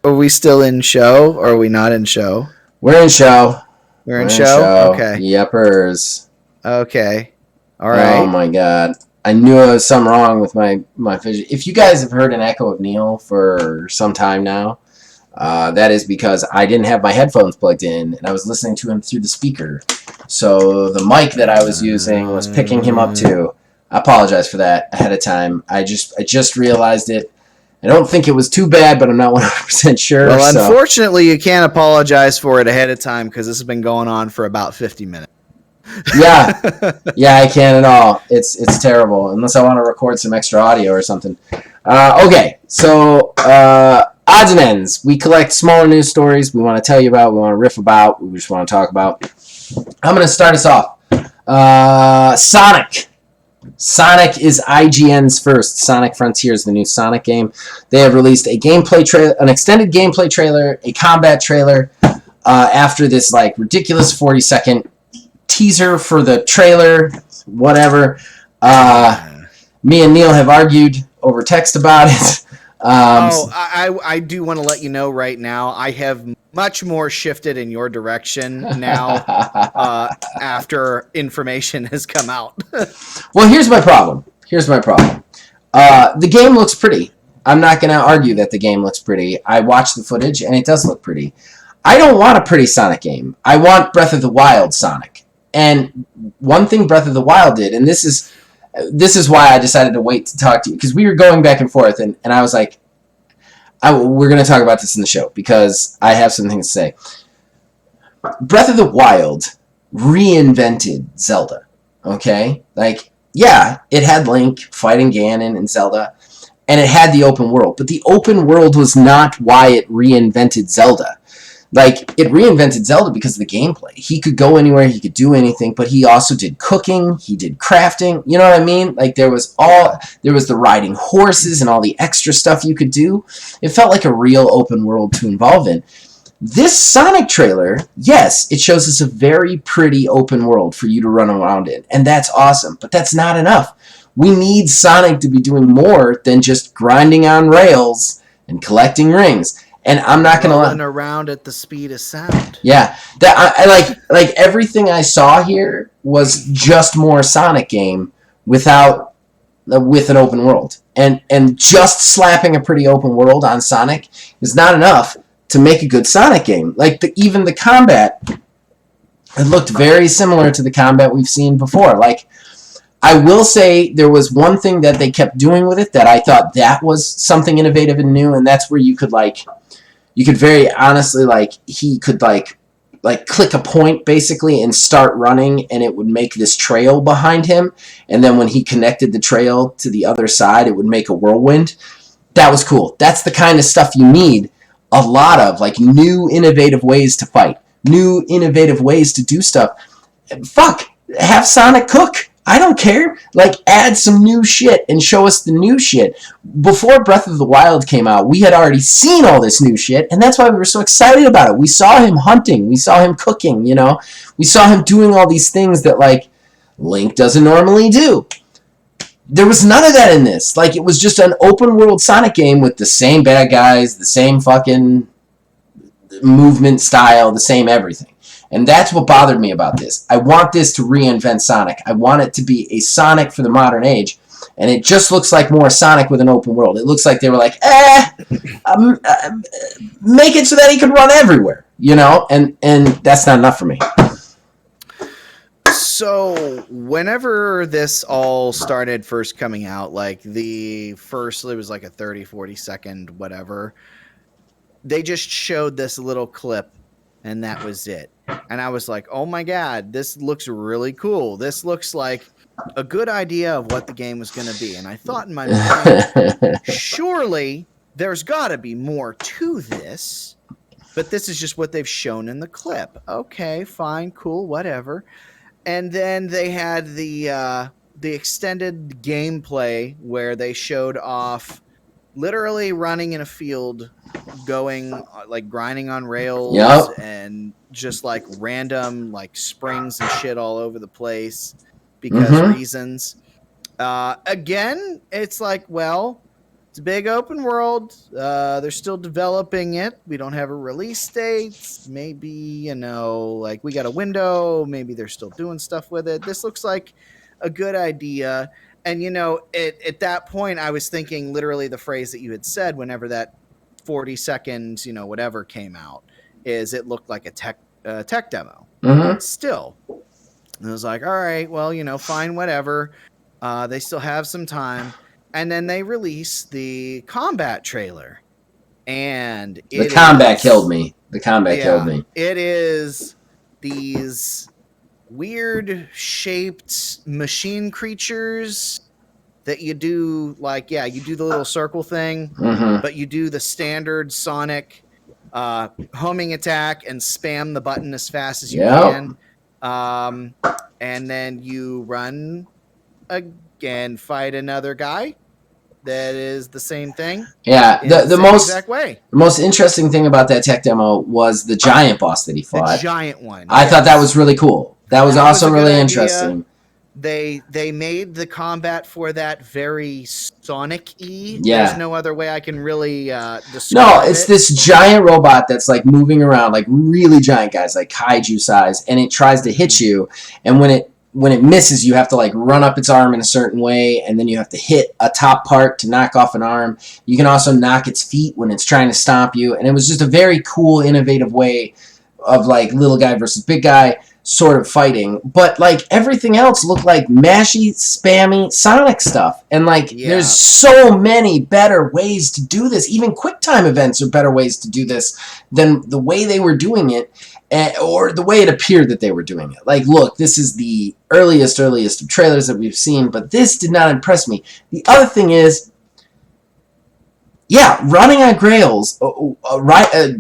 Are we still in show, or are we not in show? We're in show. We're in show? Okay. Yepers. Okay. All right. Oh, my God. I knew there was something wrong with my vision. If you guys have heard an echo of Neil for some time now, that is because I didn't have my headphones plugged in, and I was listening to him through the speaker. So the mic that I was using was picking him up too. I apologize for that ahead of time. I just realized it I don't think it was too bad, but I'm not 100% sure. Well, so. unfortunately, you can't apologize for it ahead of time because this has been going on for about 50 minutes. Yeah, I can't at all. It's terrible, unless I want to record some extra audio or something. Okay, so odds and ends. We collect smaller news stories we want to tell you about, we want to riff about, we just want to talk about. I'm going to start us off. Sonic. Sonic is IGN's first. Sonic Frontiers, the new Sonic game. They have released a gameplay trailer, an extended gameplay trailer, a combat trailer, after this like ridiculous 40-second teaser for the trailer, whatever. Me and Neil have argued over text about it. I do want to let you know right now, I have much more shifted in your direction now after information has come out. Well, here's my problem. The game looks pretty. I'm not going to argue that the game looks pretty. I watched the footage, and it does look pretty. I don't want a pretty Sonic game. I want Breath of the Wild Sonic. And one thing Breath of the Wild did, and this is why I decided to wait to talk to you, because we were going back and forth, and I was like, we're going to talk about this in the show, because I have some things to say. Breath of the Wild reinvented Zelda, okay? Like, yeah, it had Link fighting Ganon and Zelda, and it had the open world, but the open world was not why it reinvented Zelda. Like, it reinvented Zelda because of the gameplay. He could go anywhere, he could do anything, but he also did cooking, he did crafting, you know what I mean? Like, there was the riding horses and all the extra stuff you could do. It felt like a real open world to involve in. This Sonic trailer, yes, it shows us a very pretty open world for you to run around in, and that's awesome, but that's not enough. We need Sonic to be doing more than just grinding on rails and collecting rings. And I'm not gonna run around at the speed of sound. Yeah, that I like everything I saw here was just more Sonic game with an open world, and just slapping a pretty open world on Sonic is not enough to make a good Sonic game. Like even the combat, it looked very similar to the combat we've seen before. Like, I will say there was one thing that they kept doing with it that I thought that was something innovative and new, and that's where you could very honestly, he could click a point basically and start running, and it would make this trail behind him, and then when he connected the trail to the other side, it would make a whirlwind. That was cool. That's the kind of stuff you need a lot of, like new innovative ways to fight, new innovative ways to do stuff. Fuck, have Sonic cook. I don't care. Like, add some new shit and show us the new shit. Before Breath of the Wild came out, we had already seen all this new shit, and that's why we were so excited about it. We saw him hunting. We saw him cooking, you know? We saw him doing all these things that, like, Link doesn't normally do. There was none of that in this. Like, it was just an open-world Sonic game with the same bad guys, the same fucking movement style, the same everything. And that's what bothered me about this. I want this to reinvent Sonic. I want it to be a Sonic for the modern age. And it just looks like more Sonic with an open world. It looks like they were like, make it so that he could run everywhere, you know? And that's not enough for me. So, whenever this all started first coming out, like it was like a 30, 40 second whatever, they just showed this little clip, and that was it. And I was like, oh my God, this looks really cool. This looks like a good idea of what the game was going to be. And I thought in my mind, surely there's got to be more to this. But this is just what they've shown in the clip. Okay, fine, cool, whatever. And then they had the extended gameplay where they showed off literally running in a field, going like grinding on rails, yep, and just like random like springs and shit all over the place because reasons. Again, it's like, well, it's a big open world. They're still developing it. We don't have a release date. Maybe, like we got a window. Maybe they're still doing stuff with it. This looks like a good idea. And, at that point, I was thinking literally the phrase that you had said whenever that 40 seconds, whatever came out, is it looked like a tech demo. Still. And I was like, all right, well, fine, whatever. They still have some time. And then they release the combat trailer. And the combat killed me. The combat killed me. It is these weird shaped machine creatures that you do you do the little circle thing, but you do the standard Sonic homing attack and spam the button as fast as you can. And then you run again, fight another guy that is the same thing. Yeah, the most interesting thing about that tech demo was the giant boss that he fought. The giant one. I thought that was really cool. That was also really interesting. They made the combat for that very Sonic-y. Yeah. There's no other way I can really describe No, it's this giant robot that's like moving around, like really giant guys, like kaiju size, and it tries to hit you, and when it misses, you have to like run up its arm in a certain way, and then you have to hit a top part to knock off an arm. You can also knock its feet when it's trying to stomp you, and it was just a very cool, innovative way of like little guy versus big guy sort of fighting. But like everything else looked like mashy, spammy Sonic stuff, and like there's so many better ways to do this. Even QuickTime events are better ways to do this than the way they were doing it. Or the way it appeared that they were doing it. Like, look, this is the earliest of trailers that we've seen, but this did not impress me. The other thing is, running on rails,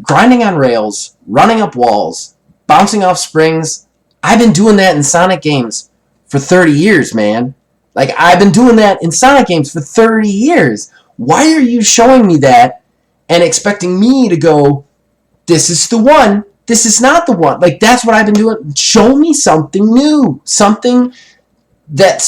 grinding on rails, running up walls, bouncing off springs. I've been doing that in Sonic games for 30 years, man. Like, I've been doing that in Sonic games for 30 years. Why are you showing me that and expecting me to go, this is the one? This is not the one. Like, that's what I've been doing. Show me something new. Something that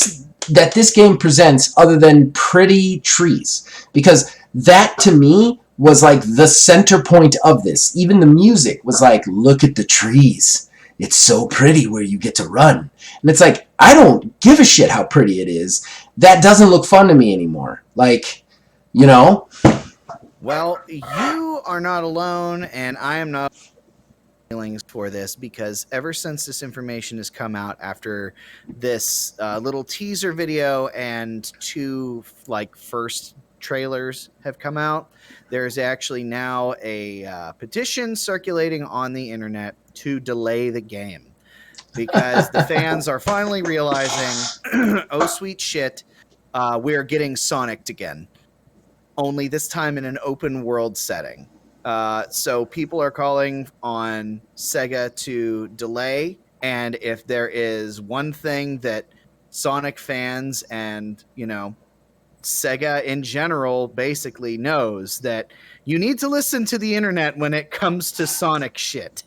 this game presents other than pretty trees. Because that, to me, was like the center point of this. Even the music was like, look at the trees. It's so pretty where you get to run. And it's like, I don't give a shit how pretty it is. That doesn't look fun to me anymore. Like, you know? Well, you are not alone, and I am not feelings for this, because ever since this information has come out after this little teaser video and two first trailers have come out, there's actually now a petition circulating on the internet to delay the game, because the fans are finally realizing, oh sweet shit, we're getting Sonic again, only this time in an open world setting. So people are calling on Sega to delay, and if there is one thing that Sonic fans and, Sega in general basically knows, that you need to listen to the internet when it comes to Sonic shit.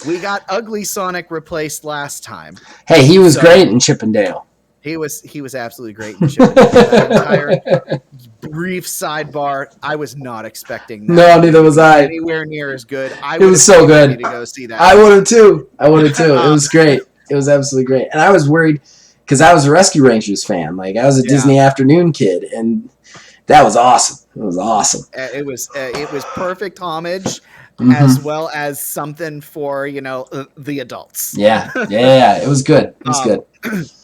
We got Ugly Sonic replaced last time. Hey, he was great in Chip and Dale. He was absolutely great in Chip and Dale. That entire brief sidebar, I was not expecting that. No, neither was I. Anywhere near as good. It was so good. To go see that. I would have too. It was great. It was absolutely great. And I was worried because I was a Rescue Rangers fan. Like, I was a Disney Afternoon kid, and that was awesome. It was awesome. It was perfect homage. As well as something for, the adults. Yeah. It was good. It was good.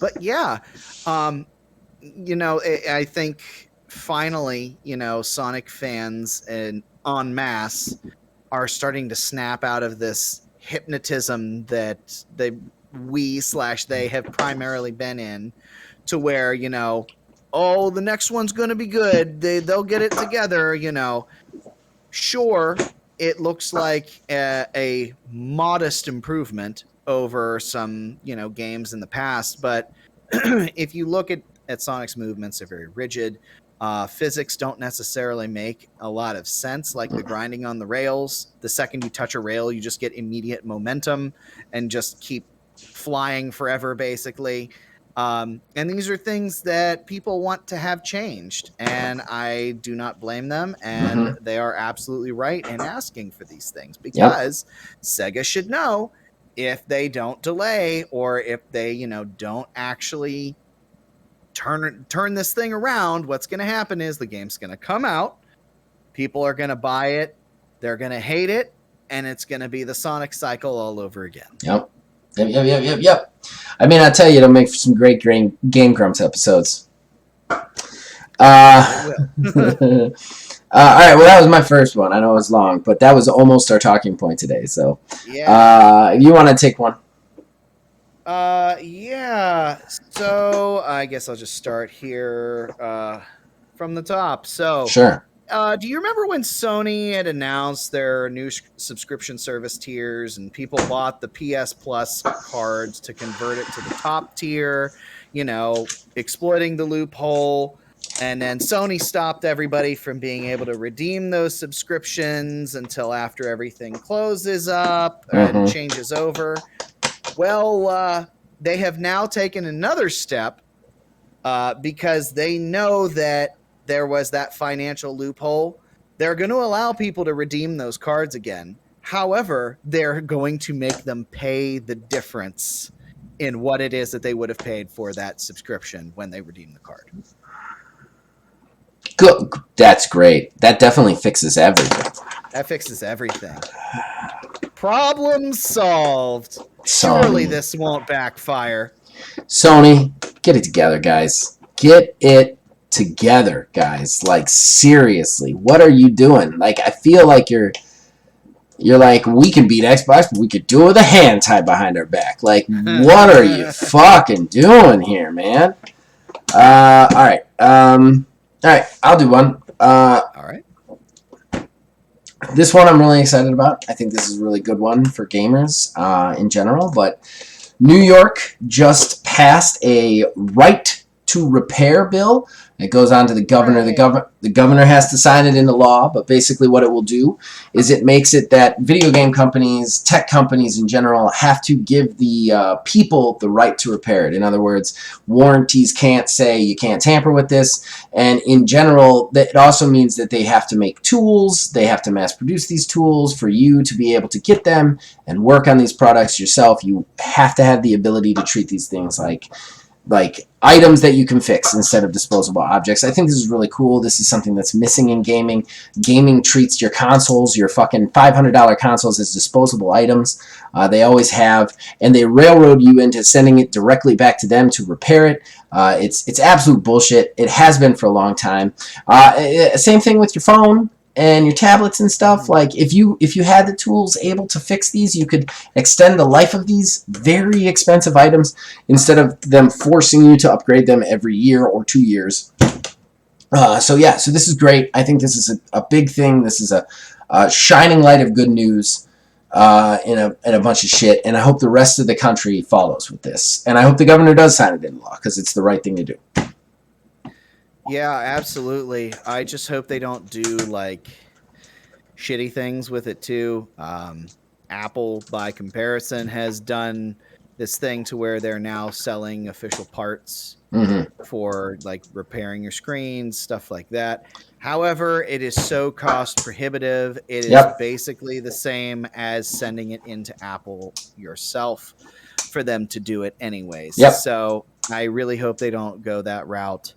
But yeah, I think finally, Sonic fans and en masse are starting to snap out of this hypnotism that they have primarily been in, to where, oh, the next one's going to be good. They'll get it together, Sure, it looks like a modest improvement over some, games in the past. But if you look at Sonic's movements, they're very rigid. Physics don't necessarily make a lot of sense, like the grinding on the rails. The second you touch a rail, you just get immediate momentum and just keep flying forever, basically. And these are things that people want to have changed, and I do not blame them, and they are absolutely right in asking for these things, because Sega should know, if they don't delay, or if they, don't actually turn this thing around, what's going to happen is the game's going to come out, people are going to buy it, they're going to hate it, and it's going to be the Sonic cycle all over again. Yep. I mean, I tell you, it'll make for some great Game Grumps episodes. All right, well, that was my first one. I know it was long, but that was almost our talking point today. So, Yeah. you want to take one? Yeah. So I guess I'll just start here from the top. So, Sure. do you remember when Sony had announced their new subscription service tiers and people bought the PS Plus cards to convert it to the top tier, exploiting the loophole? And then Sony stopped everybody from being able to redeem those subscriptions until after everything closes up and changes over. Well, they have now taken another step because they know that there was that financial loophole. They're going to allow people to redeem those cards again. However, they're going to make them pay the difference in what it is that they would have paid for that subscription when they redeem the card. Good. That's great. That definitely fixes everything. That fixes everything. Problem solved. Sony. Surely this won't backfire. Sony, get it together, guys. Get it together, guys. Like, seriously, what are you doing? Like, I feel like you're like, we can beat Xbox, but we could do it with a hand tied behind our back. Like, what are you fucking doing here, man? All right. All right, I'll do one. All right. This one I'm really excited about. I think this is a really good one for gamers in general. But New York just passed a right to repair bill. It goes on to the governor. The governor has to sign it into law, but basically what it will do is it makes it that video game companies, tech companies in general, have to give the people the right to repair it. In other words, warranties can't say you can't tamper with this. And in general, it also means that they have to make tools. They have to mass produce these tools for you to be able to get them and work on these products yourself. You have to have the ability to treat these things like items that you can fix instead of disposable objects. I think this is really cool. This is something that's missing in gaming. Gaming treats your consoles, your fucking $500 consoles, as disposable items. They always have, and they railroad you into sending it directly back to them to repair it. It's absolute bullshit. It has been for a long time. Same thing with your phone and your tablets and stuff. Like, if you had the tools able to fix these, you could extend the life of these very expensive items instead of them forcing you to upgrade them every year or 2 years. So this is great. I think this is a big thing. This is a shining light of good news in a bunch of shit, and I hope the rest of the country follows with this. And I hope the governor does sign it into law, because it's the right thing to do. Yeah, absolutely. I just hope they don't do like shitty things with it too. Apple, by comparison, has done this thing to where they're now selling official parts for like repairing your screens, stuff like that. However, it is so cost prohibitive. It is basically the same as sending it into Apple yourself for them to do it anyways. So I really hope they don't go that route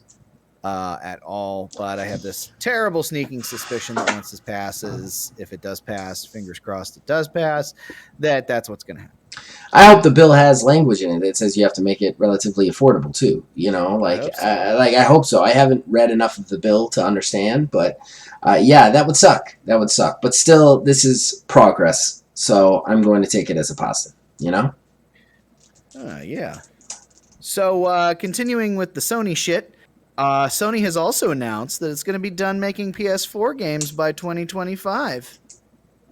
at all, but I have this terrible sneaking suspicion that once this passes, if it does pass, fingers crossed it does pass, that's what's going to happen. I hope the bill has language in it that says you have to make it relatively affordable too. I hope so. I haven't read enough of the bill to understand, but that would suck. That would suck. But still, this is progress, so I'm going to take it as a positive. Yeah. So continuing with the Sony shit. Sony has also announced that it's going to be done making PS4 games by 2025.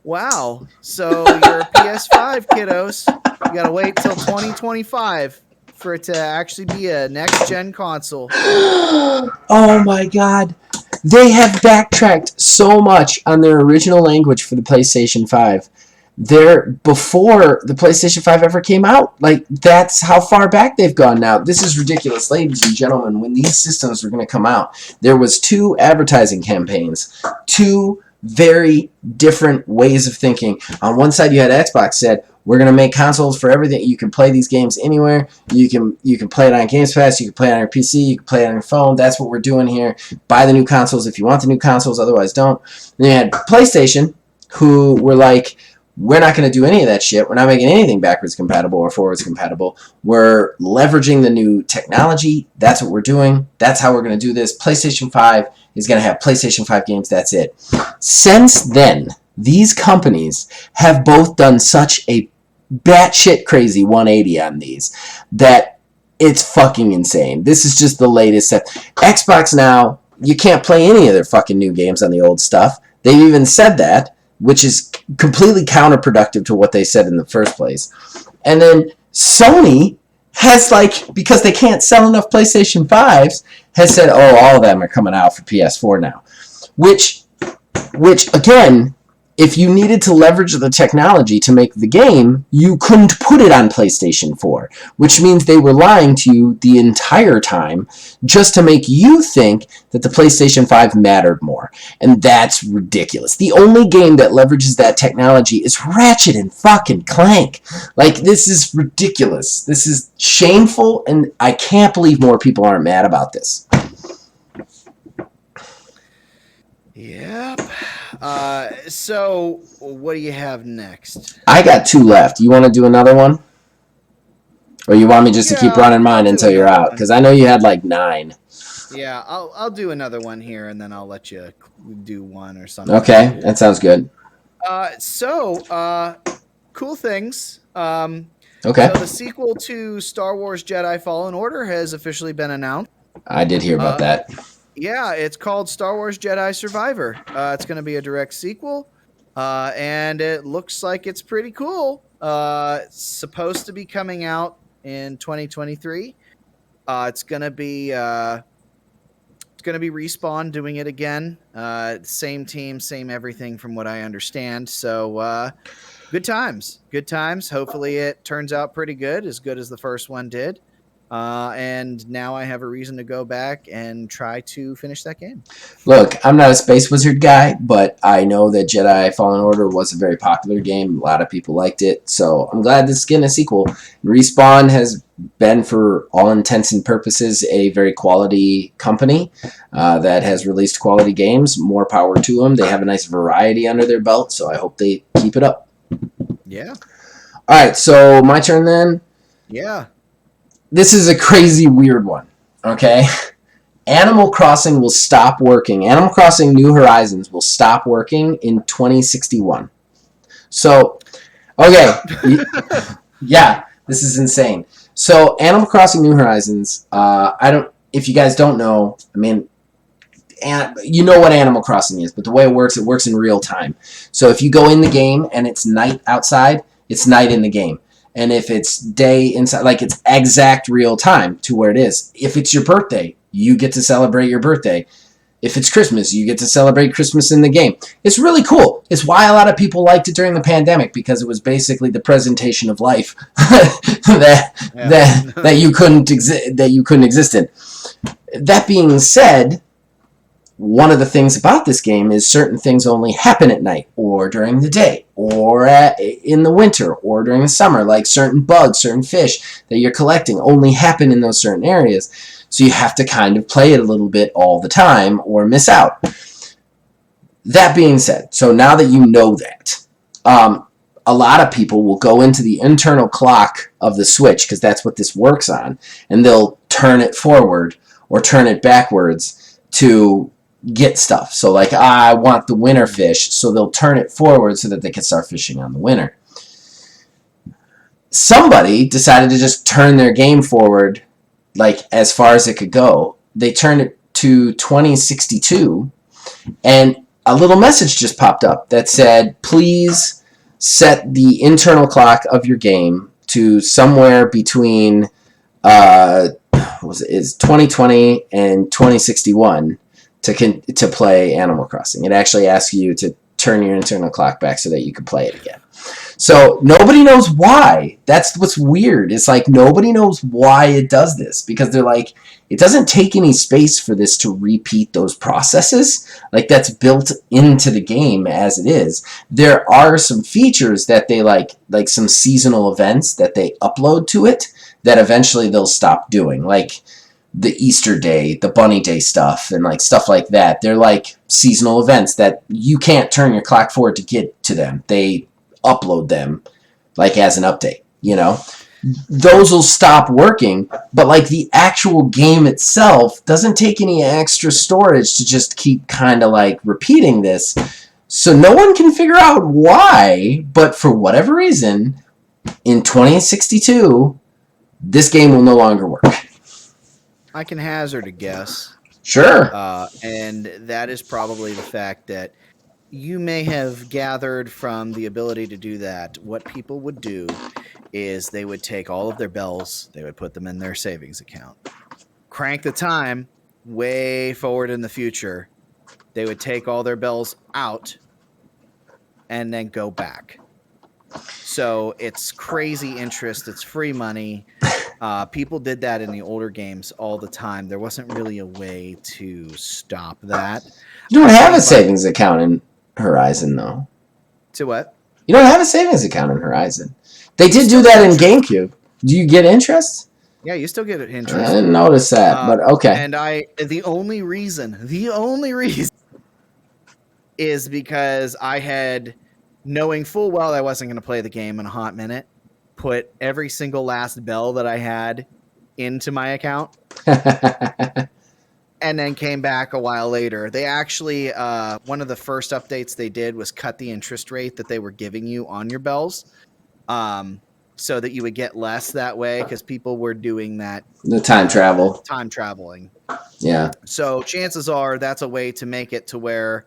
Wow. So your PS5 kiddos, you got to wait till 2025 for it to actually be a next-gen console. Oh my god. They have backtracked so much on their original language for the PlayStation 5. Before the PlayStation 5 ever came out. Like, that's how far back they've gone now. This is ridiculous. Ladies and gentlemen, when these systems were going to come out, there was 2 advertising campaigns. 2 very different ways of thinking. On one side, you had Xbox said, we're going to make consoles for everything. You can play these games anywhere. You can play it on Games Pass. You can play it on your PC. You can play it on your phone. That's what we're doing here. Buy the new consoles if you want the new consoles. Otherwise, don't. Then you had PlayStation, who were like, we're not going to do any of that shit. We're not making anything backwards compatible or forwards compatible. We're leveraging the new technology. That's what we're doing. That's how we're going to do this. PlayStation 5 is going to have PlayStation 5 games. That's it. Since then, these companies have both done such a batshit crazy 180 on these that it's fucking insane. This is just the latest step. Xbox now, you can't play any of their fucking new games on the old stuff. They've even said that, which is completely counterproductive to what they said in the first place. And then Sony has, like, because they can't sell enough PlayStation 5s, has said, oh, all of them are coming out for PS4 now. Which again, if you needed to leverage the technology to make the game, you couldn't put it on PlayStation 4, which means they were lying to you the entire time just to make you think that the PlayStation 5 mattered more. And that's ridiculous. The only game that leverages that technology is Ratchet and fucking Clank. Like, this is ridiculous. This is shameful, and I can't believe more people aren't mad about this. Yep. So what do you have next? I got 2 left. You want to do another one? Or you want me just to keep running mine until you're out? Because I know you had like 9. Yeah, I'll do another one here, and then I'll let you do one or something. Okay, that sounds good. Cool things. Okay. So the sequel to Star Wars Jedi Fallen Order has officially been announced. I did hear about that. Yeah, it's called Star Wars Jedi Survivor. It's going to be a direct sequel, and it looks like it's pretty cool. It's supposed to be coming out in 2023. It's going to be Respawn doing it again. Same team, same everything, from what I understand. So good times. Hopefully, it turns out pretty good as the first one did. And now I have a reason to go back and try to finish that game. Look, I'm not a Space Wizard guy, but I know that Jedi Fallen Order was a very popular game. A lot of people liked it, so I'm glad this is getting a sequel. Respawn has been, for all intents and purposes, a very quality company that has released quality games. More power to them. They have a nice variety under their belt, so I hope they keep it up. Yeah. All right, so my turn then? Yeah. This is a crazy, weird one, okay? Animal Crossing will stop working. Animal Crossing New Horizons will stop working in 2061. So, okay. Yeah, this is insane. So, Animal Crossing New Horizons, if you guys don't know, I mean, you know what Animal Crossing is, but the way it works in real time. So, if you go in the game and it's night outside, it's night in the game. And if it's day inside, like, it's exact real time to where it is. If it's your birthday, you get to celebrate your birthday. If it's Christmas, you get to celebrate Christmas in the game. It's really cool. It's why a lot of people liked it during the pandemic, because it was basically the presentation of life that you couldn't exist in. That being said, one of the things about this game is certain things only happen at night or during the day or in the winter or during the summer. Like certain bugs, certain fish that you're collecting only happen in those certain areas. So you have to kind of play it a little bit all the time or miss out. That being said, so now that you know that, a lot of people will go into the internal clock of the Switch, because that's what this works on, and they'll turn it forward or turn it backwards to get stuff. So like, I want the winter fish, so they'll turn it forward so that they can start fishing on the winter. Somebody decided to just turn their game forward, like, as far as it could go. They turned it to 2062, and a little message just popped up that said, please set the internal clock of your game to somewhere between is 2020 and 2061 to play Animal Crossing. It actually asks you to turn your internal clock back so that you can play it again. So nobody knows why. That's what's weird. It's like nobody knows why it does this, because they're like, it doesn't take any space for this to repeat those processes. Like, that's built into the game as it is. There are some features that they like some seasonal events that they upload to it that eventually they'll stop doing. Like the Easter Day, the Bunny Day stuff, and like stuff like that. They're like seasonal events that you can't turn your clock forward to get to them. They upload them like as an update, you know? Those will stop working, but like the actual game itself doesn't take any extra storage to just keep kind of like repeating this. So no one can figure out why, but for whatever reason, in 2062, this game will no longer work. I can hazard a guess. Sure. And that is probably the fact that you may have gathered from the ability to do that. What people would do is they would take all of their bells, they would put them in their savings account, crank the time way forward in the future. They would take all their bells out and then go back. So it's crazy interest. It's free money. People did that in the older games all the time. There wasn't really a way to stop that. You don't have a savings account in Horizon, though. To what? You don't have a savings account in Horizon. They did do that in GameCube. Do you get interest? Yeah, you still get interest. I didn't notice that, but okay. And the only reason is because I had, knowing full well I wasn't going to play the game in a hot minute, put every single last bell that I had into my account. And then came back a while later. They actually, one of the first updates they did was cut the interest rate that they were giving you on your bells, so that you would get less that way, because people were doing that. The time traveling. Yeah. So chances are that's a way to make it to where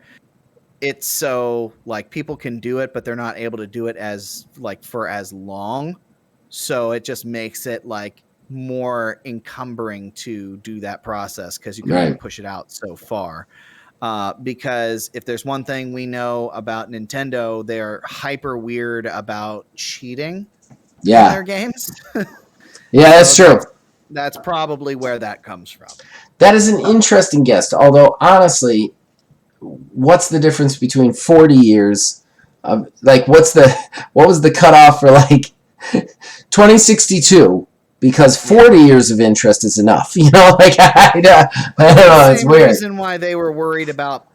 it's so like people can do it, but they're not able to do it as like for as long. So it just makes it like more encumbering to do that process, because you can only push it out so far. Because if there's one thing we know about Nintendo, they're hyper weird about cheating in their games. Yeah, that's true. That's probably where that comes from. That is an interesting guess. Although, honestly, what's the difference between 40 years? Like, what was the cutoff for, like, 2062? Because 40 years of interest is enough. You know, like, I don't know, it's weird. The reason why they were worried about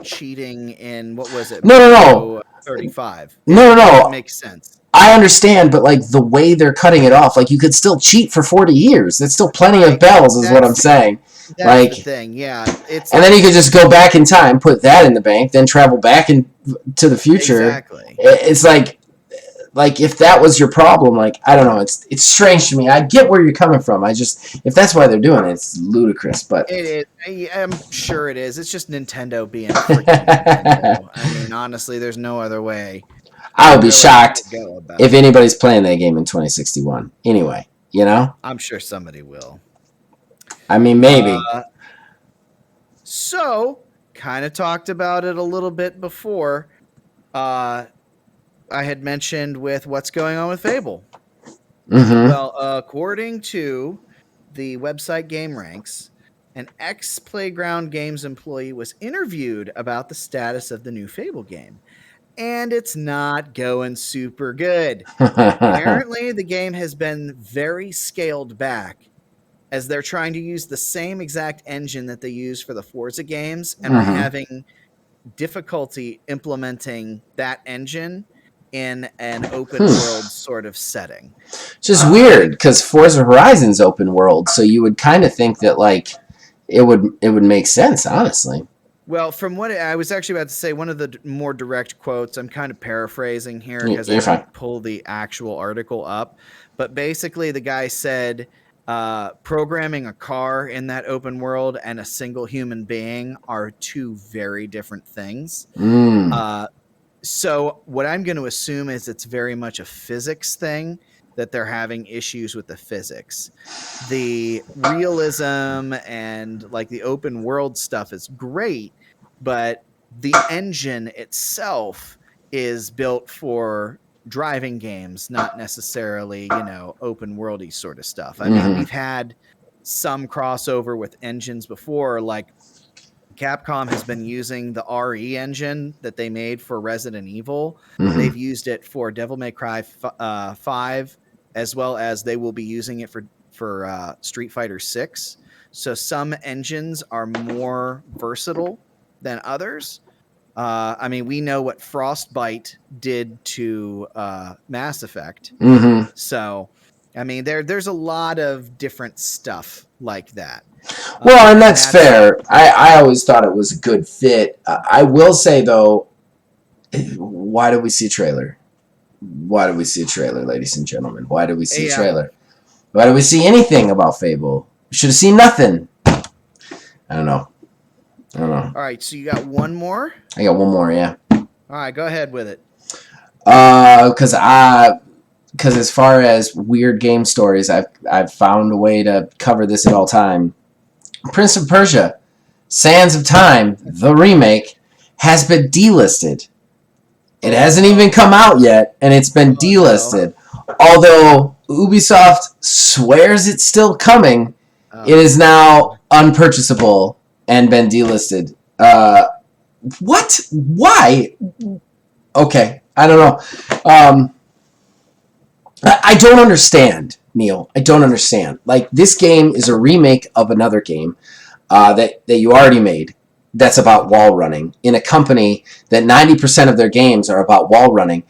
cheating in, what was it? No. 35. No. That makes sense. I understand, but like the way they're cutting it off, like you could still cheat for 40 years. That's still plenty of bells, is what I'm saying. That's like the thing, yeah. And then you could just go back in time, put that in the bank, then travel back to the future. Exactly. It's like if that was your problem, like I don't know, it's strange to me. I get where you're coming from. If that's why they're doing it, it's ludicrous. But it is. I'm sure it is. It's just Nintendo being freaking Nintendo. I mean, honestly, there's no other way. I would be shocked if anybody's playing that game in 2061. Anyway, you know? I'm sure somebody will. I mean, maybe. So, kind of talked about it a little bit before. I had mentioned with what's going on with Fable. Mm-hmm. Well, according to the website GameRanks, an ex-Playground Games employee was interviewed about the status of the new Fable game. And it's not going super good. Apparently, the game has been very scaled back, as they're trying to use the same exact engine that they use for the Forza games, and are having difficulty implementing that engine in an open world sort of setting. It's just weird, because Forza Horizon's open world, so you would kind of think that like it would make sense, honestly. Well, from what I was actually about to say, one of the more direct quotes, I'm kind of paraphrasing here because I didn't pull the actual article up. But basically, the guy said programming a car in that open world and a single human being are two very different things. So what I'm going to assume is it's very much a physics thing, that they're having issues with the physics. The realism and like the open world stuff is great, but the engine itself is built for driving games, not necessarily, open worldy sort of stuff. I mean, we've had some crossover with engines before, like Capcom has been using the RE engine that they made for Resident Evil. They've used it for Devil May Cry 5, as well as they will be using it for Street Fighter 6. So some engines are more versatile than others. I mean, we know what Frostbite did to Mass Effect. Mm-hmm. So, I mean, there's a lot of different stuff like that. Well, and that's fair. I always thought it was a good fit. I will say, though, why did we see a trailer? Why did we see a trailer, ladies and gentlemen? Why did we see a trailer? Why did we see anything about Fable? We should have seen nothing. I don't know. All right, so you got one more? I got one more, yeah. All right, go ahead with it. Because as far as weird game stories, I've found a way to cover this at all time. Prince of Persia, Sands of Time, the remake, has been delisted. It hasn't even come out yet, and it's been delisted. No. Although Ubisoft swears it's still coming, it is now unpurchasable and been delisted. What? Why? Okay, I don't know. I don't understand, Neil. I don't understand. Like, this game is a remake of another game that you already made that's about wall running in a company that 90% of their games are about wall running.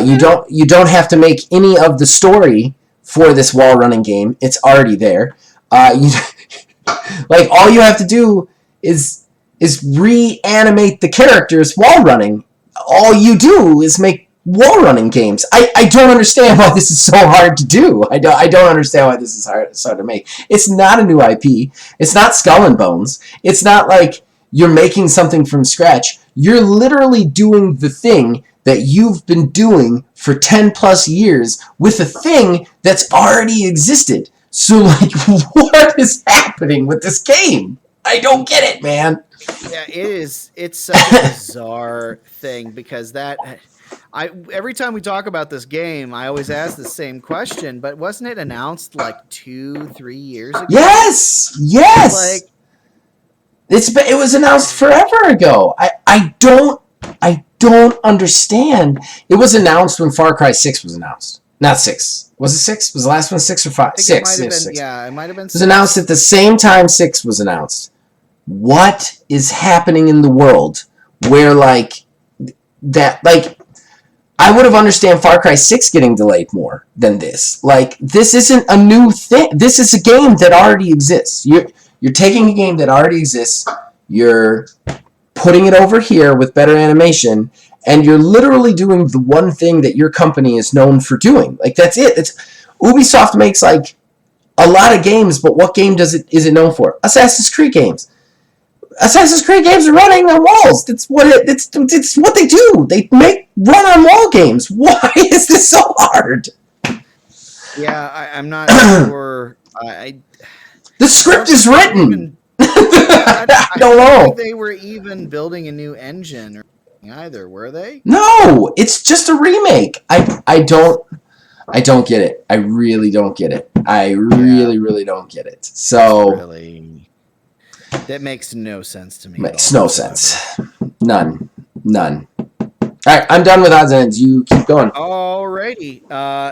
You don't have to make any of the story for this wall running game. It's already there. Like, all you have to do is reanimate the characters wall running. All you do is make wall running games. I don't understand why this is so hard to do. I don't understand why this is hard to make. It's not a new IP. It's not Skull and Bones. It's not like you're making something from scratch. You're literally doing the thing that you've been doing for 10 plus years with a thing that's already existed. So, like, what is happening with this game? I don't get it, man. Yeah, it is. It's such a bizarre thing because every time we talk about this game, I always ask the same question, but wasn't it announced like 2-3 years ago? Yes! Like, it was announced forever ago. I don't understand. It was announced when Far Cry 6 was announced. Not 6. Was it 6? Was the last one 6 or 5? 6. Yeah, it might have been 6. It was announced at the same time 6 was announced. What is happening in the world where, like, that, like, I would have understand Far Cry 6 getting delayed more than this. Like, this isn't a new thing. This is a game that already exists. You're taking a game that already exists, you're putting it over here with better animation, and you're literally doing the one thing that your company is known for doing. Like, that's it. Ubisoft makes, like, a lot of games, but what game is it known for? Assassin's Creed games. Assassin's Creed games are running on walls. It's what they do. They make run on wall games. Why is this so hard? Yeah, I'm not sure. The script is written. I don't know. If they were even building a new engine or either, were they? No, it's just a remake. I don't get it. I really don't get it. I really don't get it. So really, that makes no sense to me. Makes no sense. None. All right, I'm done with odds and ends. You keep going. Alrighty.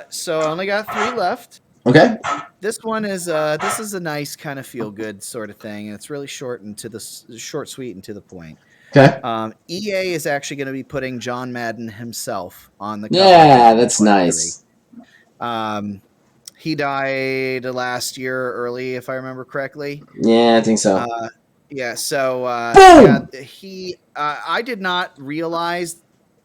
So I only got 3 left. Okay. This one is a nice kind of feel good sort of thing, and it's really short, sweet, and to the point. Okay. EA is actually going to be putting John Madden himself on the cover. Yeah, that's nice. He died last year early, if I remember correctly. Yeah, I think so. Yeah. So I did not realize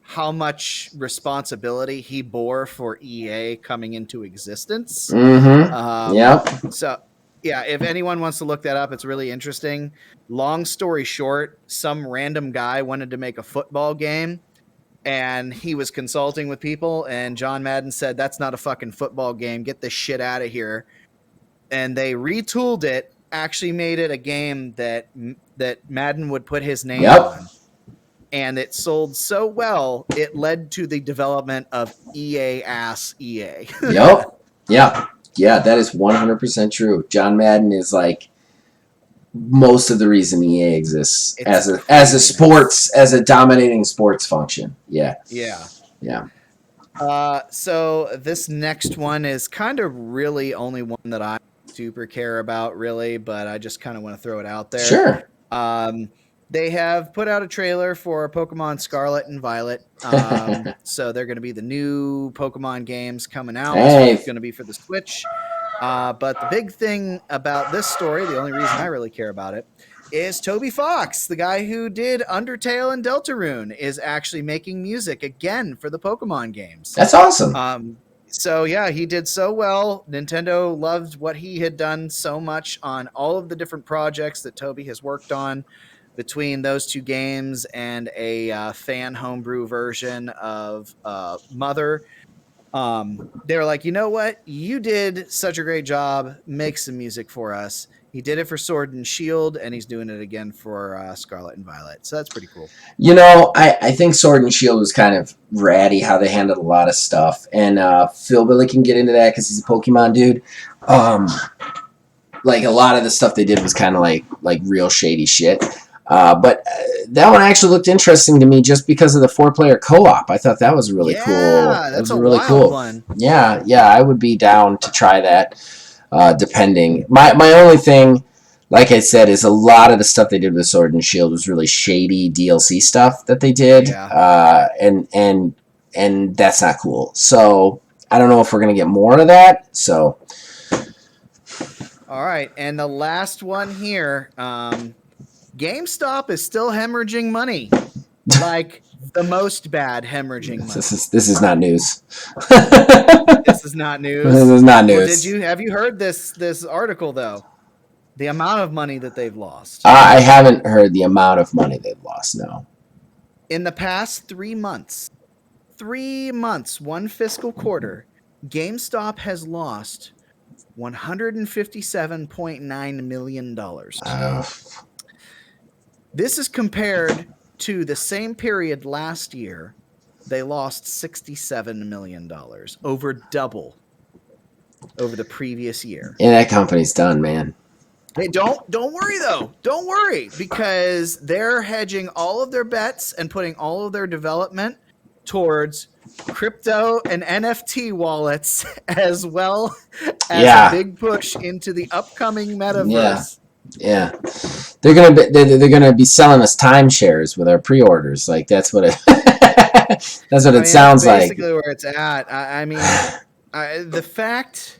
how much responsibility he bore for EA coming into existence. Mm-hmm. Yep. So, yeah, if anyone wants to look that up, it's really interesting. Long story short, some random guy wanted to make a football game, and he was consulting with people, and John Madden said, "That's not a fucking football game. Get this shit out of here." And they retooled it, actually made it a game that Madden would put his name on. And it sold so well, it led to the development of EA Ass EA. Yep. Yeah, that is 100% true. John Madden is like most of the reason EA exists as a dominating sports function. Yeah. So this next one is kind of really only one that I super care about, really, but I just kind of want to throw it out there. Sure. They have put out a trailer for Pokemon Scarlet and Violet. So they're going to be the new Pokemon games coming out. Hey. It's going to be for the Switch. But the big thing about this story, the only reason I really care about it, is Toby Fox, the guy who did Undertale and Deltarune, is actually making music again for the Pokemon games. That's awesome. So yeah, he did so well. Nintendo loved what he had done so much on all of the different projects that Toby has worked on. Between those two games and a fan homebrew version of Mother, they were like, you know what? You did such a great job. Make some music for us. He did it for Sword and Shield, and he's doing it again for Scarlet and Violet. So that's pretty cool. You know, I think Sword and Shield was kind of ratty how they handled a lot of stuff. And Phil Billy can get into that because he's a Pokemon dude. Like, a lot of the stuff they did was kind of like real shady shit. But that one actually looked interesting to me just because of the 4-player co-op. I thought that was really cool. That was really cool. One. Yeah, I would be down to try that, depending. My only thing, like I said, is a lot of the stuff they did with Sword and Shield was really shady DLC stuff that they did, and that's not cool. So I don't know if we're gonna get more of that. So, all right, and the last one here. GameStop is still hemorrhaging money, like the most bad hemorrhaging money. This is not news. This is not news. This is not news. Well, have you heard this article though? The amount of money that they've lost. I haven't heard the amount of money they've lost. No. In the past 3 months, 1 fiscal quarter, GameStop has lost $157.9 million. This is compared to the same period last year. They lost $67 million, over double over the previous year. Yeah, that company's done, man. Hey, don't worry though. Don't worry, because they're hedging all of their bets and putting all of their development towards crypto and NFT wallets, as well as a big push into the upcoming metaverse. Yeah, they're gonna be selling us timeshares with our pre-orders. Like that's what it it sounds like. Basically, where it's at. I mean, the fact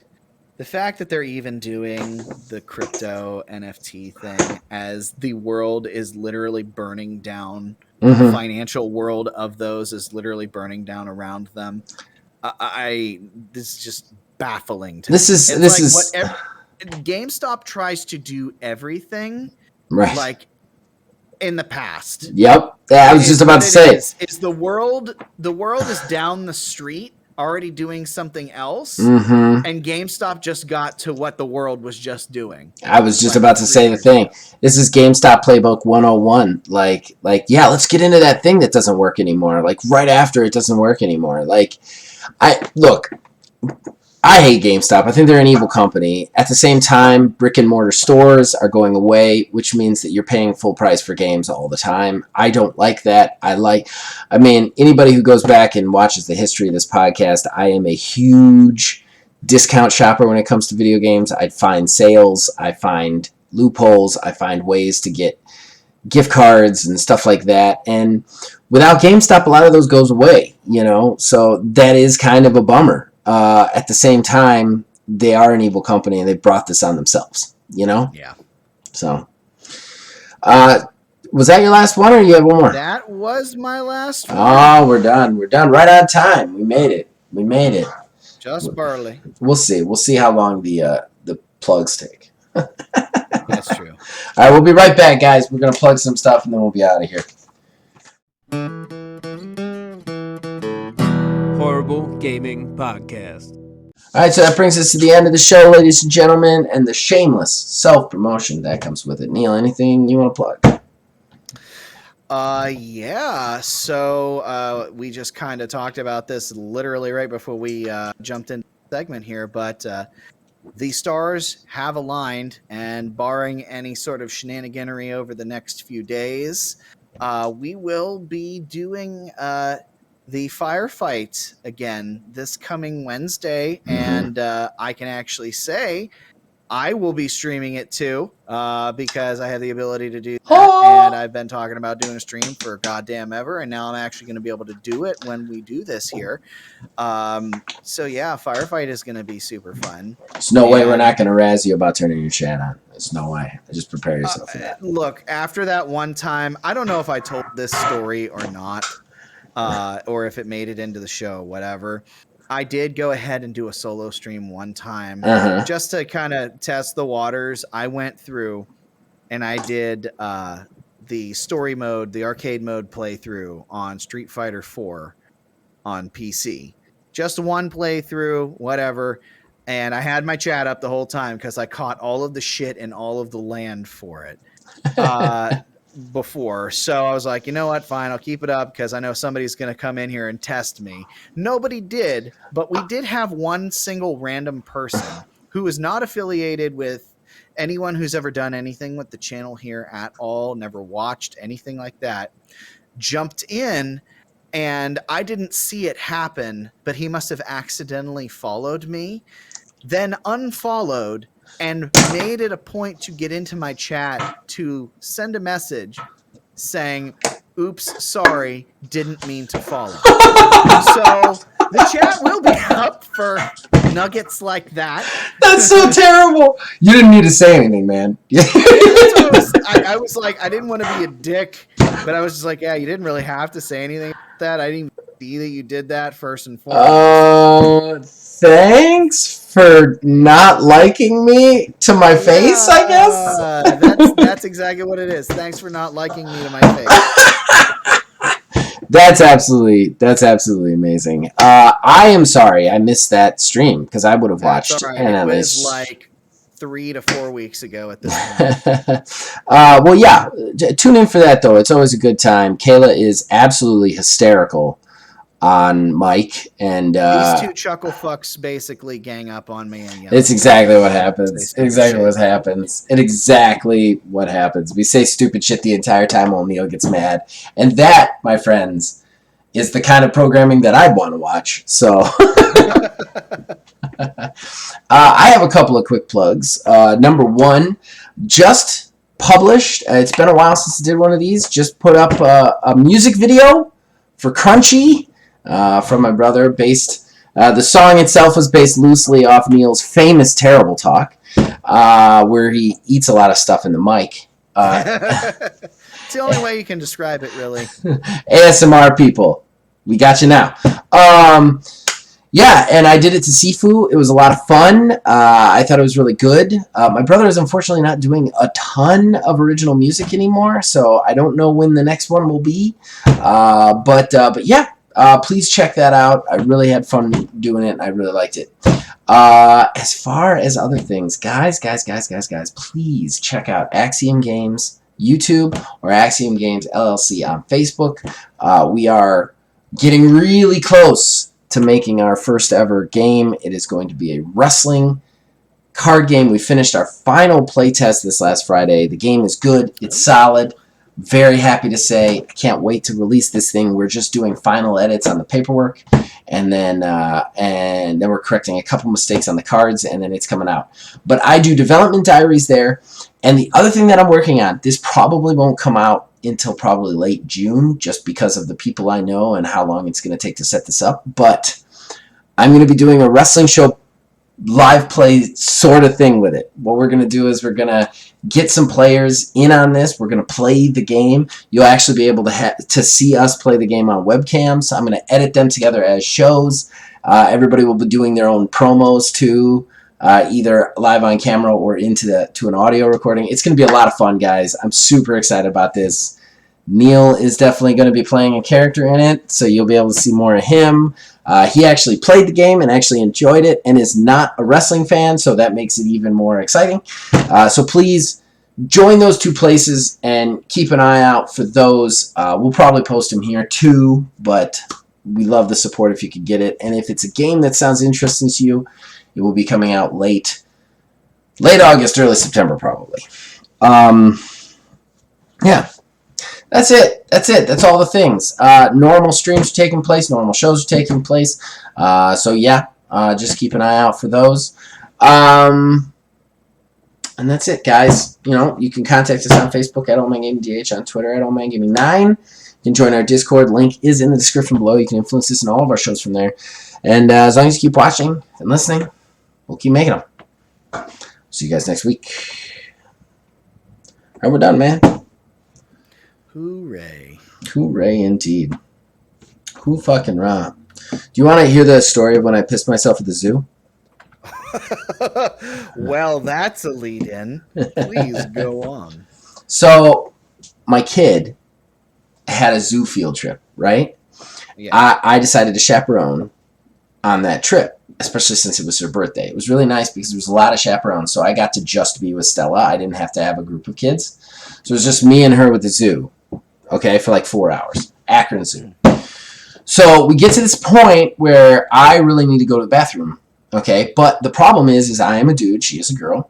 that they're even doing the crypto NFT thing as the world is literally burning down, the financial world of those is literally burning down around them. This is just baffling to me. This is GameStop tries to do everything like in the past. Yep. Yeah, I was just about to say. Is the world is down the street already doing something else, and GameStop just got to what the world was just doing. I was just about to say the thing. This is GameStop Playbook 101. Like, yeah, let's get into that thing that doesn't work anymore. Like, right after it doesn't work anymore. Like, I hate GameStop. I think they're an evil company. At the same time, brick and mortar stores are going away, which means that you're paying full price for games all the time. I don't like that. Anybody who goes back and watches the history of this podcast, I am a huge discount shopper when it comes to video games. I find sales. I find loopholes. I find ways to get gift cards and stuff like that. And without GameStop, a lot of those goes away, so that is kind of a bummer. At the same time, they are an evil company, and they brought this on themselves, Yeah. So, was that your last one, or you have one more? That was my last one. Oh, we're done. We're done. Right on time. We made it. Just barely. We'll see. We'll see how long the plugs take. That's true. All right, we'll be right back, guys. We're going to plug some stuff, and then we'll be out of here. Horrible Gaming Podcast. All right, so that brings us to the end of the show, ladies and gentlemen, and the shameless self-promotion that comes with it. Neil, anything you want to plug? Yeah. So we just kind of talked about this literally right before we jumped into the segment here, but the stars have aligned, and barring any sort of shenaniganery over the next few days, we will be doing the firefight again this coming Wednesday, and I can actually say I will be streaming it too, because I have the ability to do that, and I've been talking about doing a stream for goddamn ever, and now I'm actually going to be able to do it when we do this here. So yeah, Firefight is going to be super fun. There's no way we're not going to razz you about turning your chat on. There's no way. Just prepare yourself for that. Look, after that one time, I don't know if I told this story or not, or if it made it into the show, whatever. I did go ahead and do a solo stream one time just to kind of test the waters. I went through and I did the story mode, the arcade mode playthrough on Street Fighter 4 on PC. Just one playthrough, whatever. And I had my chat up the whole time because I caught all of the shit and all of the land for it before. So I was like, you know what? Fine, I'll keep it up because I know somebody's going to come in here and test me. Nobody did, but we did have one single random person who is not affiliated with anyone who's ever done anything with the channel here at all, never watched anything like that, jumped in. And I didn't see it happen, but he must have accidentally followed me, then unfollowed, and made it a point to get into my chat to send a message saying, oops, sorry, didn't mean to follow. So the chat will be up for nuggets like that. That's so terrible. You didn't need to say anything, man. I was like, I didn't want to be a dick, but I was just like, yeah, you didn't really have to say anything about that. I didn't even see that you did that first and foremost. Thanks for not liking me to my face, I guess. That's exactly what it is. Thanks for not liking me to my face. That's absolutely amazing. I am sorry I missed that stream because I would have watched. Right. And it was like 3 to 4 weeks ago at this point. Well, yeah, tune in for that though. It's always a good time. Kayla is absolutely hysterical on mic, and these two chuckle fucks basically gang up on me. And it's exactly what happens. Exactly what happens. We say stupid shit the entire time while Neil gets mad, and that, my friends, is the kind of programming that I'd want to watch. So I have a couple of quick plugs. Number one, just published. It's been a while since I did one of these. Just put up a music video for Crunchy. From my brother, the song itself was based loosely off Neil's famous Terrible Talk, where he eats a lot of stuff in the mic. It's the only way you can describe it, really. ASMR people, we got you now. Yeah, and I did it to Sifu. It was a lot of fun. I thought it was really good. My brother is unfortunately not doing a ton of original music anymore, so I don't know when the next one will be. But yeah. Please check that out. I really had fun doing it, and I really liked it. As far as other things, guys, please check out Axiom Games YouTube or Axiom Games LLC on Facebook. We are getting really close to making our first ever game. It is going to be a wrestling card game. We finished our final playtest this last Friday. The game is good. It's solid. Very happy to say, I can't wait to release this thing. We're just doing final edits on the paperwork, and then we're correcting a couple mistakes on the cards, and then it's coming out. But I do development diaries there, and the other thing that I'm working on, this probably won't come out until probably late June, just because of the people I know and how long it's going to take to set this up. But I'm going to be doing a wrestling show live play sort of thing with it. What we're going to do is we're going to get some players in on this. We're going to play the game. You'll actually be able to see us play the game on webcam. So I'm going to edit them together as shows. Everybody will be doing their own promos too, either live on camera or to an audio recording. It's going to be a lot of fun, guys. I'm super excited about this. Neil is definitely going to be playing a character in it, so you'll be able to see more of him. He actually played the game and actually enjoyed it and is not a wrestling fan, so that makes it even more exciting. So please join those two places and keep an eye out for those. We'll probably post them here too, but we love the support if you could get it. And if it's a game that sounds interesting to you, it will be coming out late August, early September probably. Yeah. That's it. That's all the things. Normal streams are taking place. Normal shows are taking place. So yeah, just keep an eye out for those. And that's it, guys. You know, you can contact us on Facebook at OldManGamingDH, on Twitter at OldManGaming9. You can join our Discord. Link is in the description below. You can influence us in all of our shows from there. And as long as you keep watching and listening, we'll keep making them. See you guys next week. All right, we're done, man. Hooray. Hooray indeed. Who fucking rah. Do you want to hear the story of when I pissed myself at the zoo? Well, that's a lead-in. Please go on. So, my kid had a zoo field trip, right? Yeah. I decided to chaperone on that trip, especially since it was her birthday. It was really nice because there was a lot of chaperones, so I got to just be with Stella. I didn't have to have a group of kids. So it was just me and her with the zoo, okay, for like 4 hours. Akron Zoo. So we get to this point where I really need to go to the bathroom, okay? But the problem is I am a dude, she is a girl,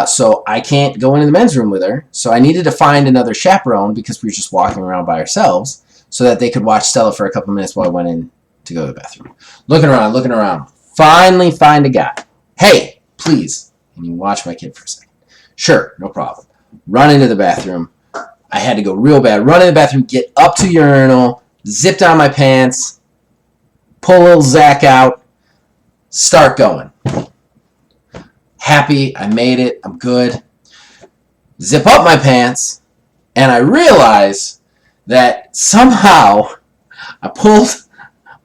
so I can't go into the men's room with her. So I needed to find another chaperone because we were just walking around by ourselves so that they could watch Stella for a couple minutes while I went in to go to the bathroom. Looking around. Finally find a guy. Hey, please, can you watch my kid for a second? Sure, no problem. Run into the bathroom. I had to go real bad. Run in the bathroom, get up to the urinal, zip down my pants, pull little Zach out, start going. Happy, I made it, I'm good. Zip up my pants, and I realize that somehow I pulled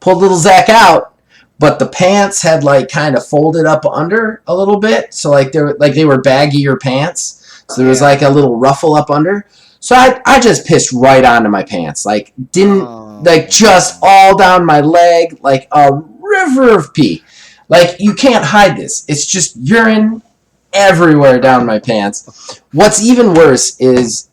little Zach out, but the pants had like kind of folded up under a little bit, so like they were baggier pants. So there was like a little ruffle up under. So I just pissed right onto my pants. Like just all down my leg, like a river of pee. Like you can't hide this. It's just urine everywhere down my pants. What's even worse is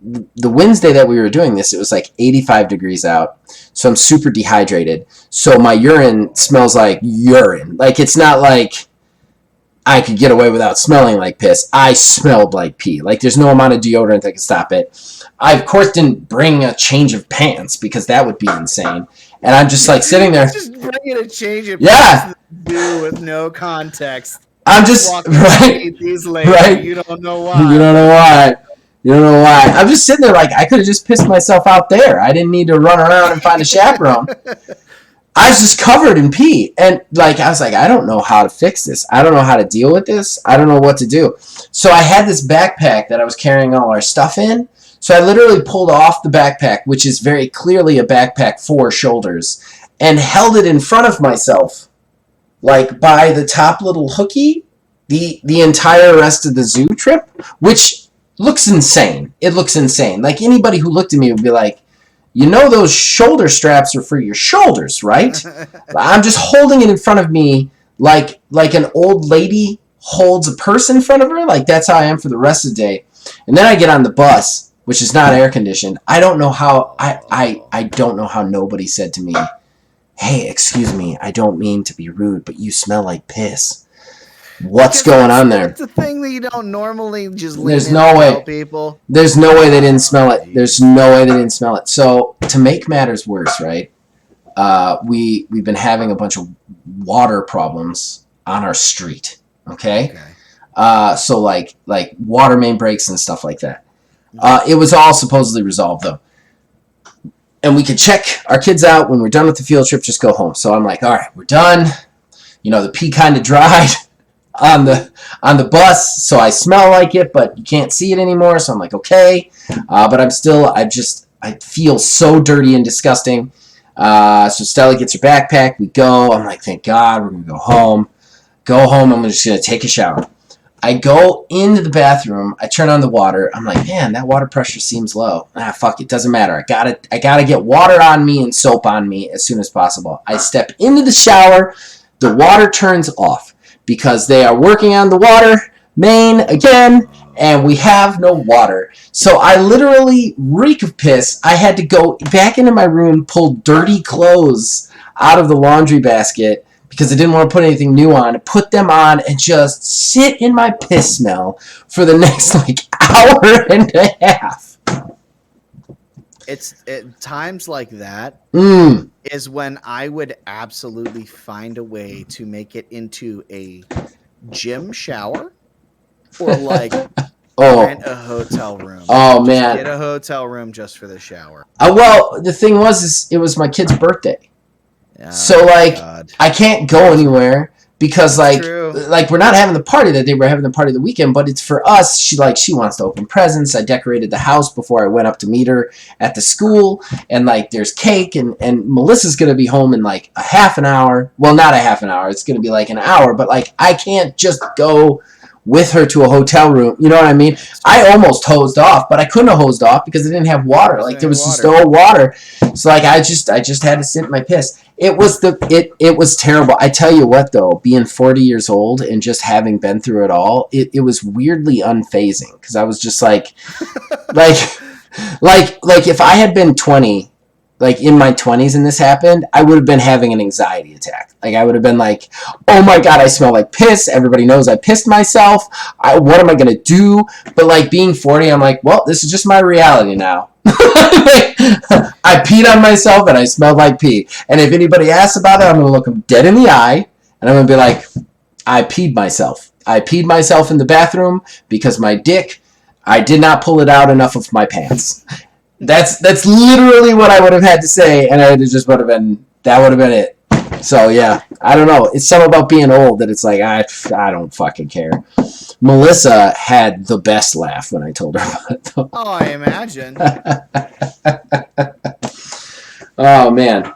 the Wednesday that we were doing this, it was like 85 degrees out. So I'm super dehydrated. So my urine smells like urine. Like it's not like I could get away without smelling like piss. I smelled like pee. Like there's no amount of deodorant that could stop it. I of course didn't bring a change of pants because that would be insane. And I'm just like sitting there. Just bringing a change of pants with no context. I'm just right. These ladies, right. You don't know why. You don't know why. You don't know why. I'm just sitting there like I could have just pissed myself out there. I didn't need to run around and find a chaperone. I was just covered in pee. And like I was like, I don't know how to fix this. I don't know how to deal with this. I don't know what to do. So I had this backpack that I was carrying all our stuff in. So I literally pulled off the backpack, which is very clearly a backpack for shoulders, and held it in front of myself, like by the top little hooky, the entire rest of the zoo trip, which looks insane. It looks insane. Like anybody who looked at me would be like, you know those shoulder straps are for your shoulders, right? I'm just holding it in front of me like an old lady holds a purse in front of her. Like that's how I am for the rest of the day. And then I get on the bus, which is not air conditioned. I don't know how I don't know how nobody said to me, "Hey, excuse me, I don't mean to be rude, but you smell like piss." What's going on there? It's a thing that you don't normally just lean There's in no and way. tell people. There's no way they didn't smell it. There's no way they didn't smell it. So to make matters worse, right? We've been having a bunch of water problems on our street. Okay. So like water main breaks and stuff like that. It was all supposedly resolved though. And we could check our kids out when we're done with the field trip. Just go home. So I'm like, all right, we're done. You know, the pee kind of dried on the bus, so I smell like it, but you can't see it anymore. So I'm like, okay, but I feel so dirty and disgusting. So Stella gets her backpack. We go. I'm like, thank God, we're gonna go home. I'm just gonna take a shower. I go into the bathroom. I turn on the water. I'm like, man, that water pressure seems low. Fuck it, doesn't matter. I gotta get water on me and soap on me as soon as possible. I step into the shower. The water turns off because they are working on the water main again, and we have no water. So I literally reek of piss. I had to go back into my room, pull dirty clothes out of the laundry basket because I didn't want to put anything new on, put them on, and just sit in my piss smell for the next hour and a half. It's times like that is when I would absolutely find a way to make it into a gym shower or like Oh. rent a hotel room. Oh, Just man. get a hotel room just for the shower. Well, the thing was, it was my kid's birthday. Oh, So, like, God. I can't go anywhere because, True. like we're not having the party that day. We're having the party the weekend, but it's for us. She wants to open presents. I decorated the house before I went up to meet her at the school, and, like, there's cake, and Melissa's going to be home in, like, a half an hour. Well, not a half an hour. It's going to be, like, an hour, but, like, I can't just go with her to a hotel room. You know what I mean? I almost hosed off, but I couldn't have hosed off because I didn't have water. Like, there was just no water. So, like, I just had to sit in my piss. It was terrible. I tell you what, though, being 40 years old and just having been through it all, it was weirdly unfazing because I was just like if I had been 20, like in my 20s and this happened, I would have been having an anxiety attack. Like, I would have been like, oh my God, I smell like piss. Everybody knows I pissed myself. What am I going to do? But, like, being 40, I'm like, well, this is just my reality now. I peed on myself and I smelled like pee. And if anybody asks about it, I'm going to look them dead in the eye and I'm going to be like, I peed myself. I peed myself in the bathroom because my dick, I did not pull it out enough of my pants. That's literally what I would have had to say, and that would have been it. So, yeah, I don't know. It's something about being old that it's like, I don't fucking care. Melissa had the best laugh when I told her about it, though. Oh, I imagine. Oh, man.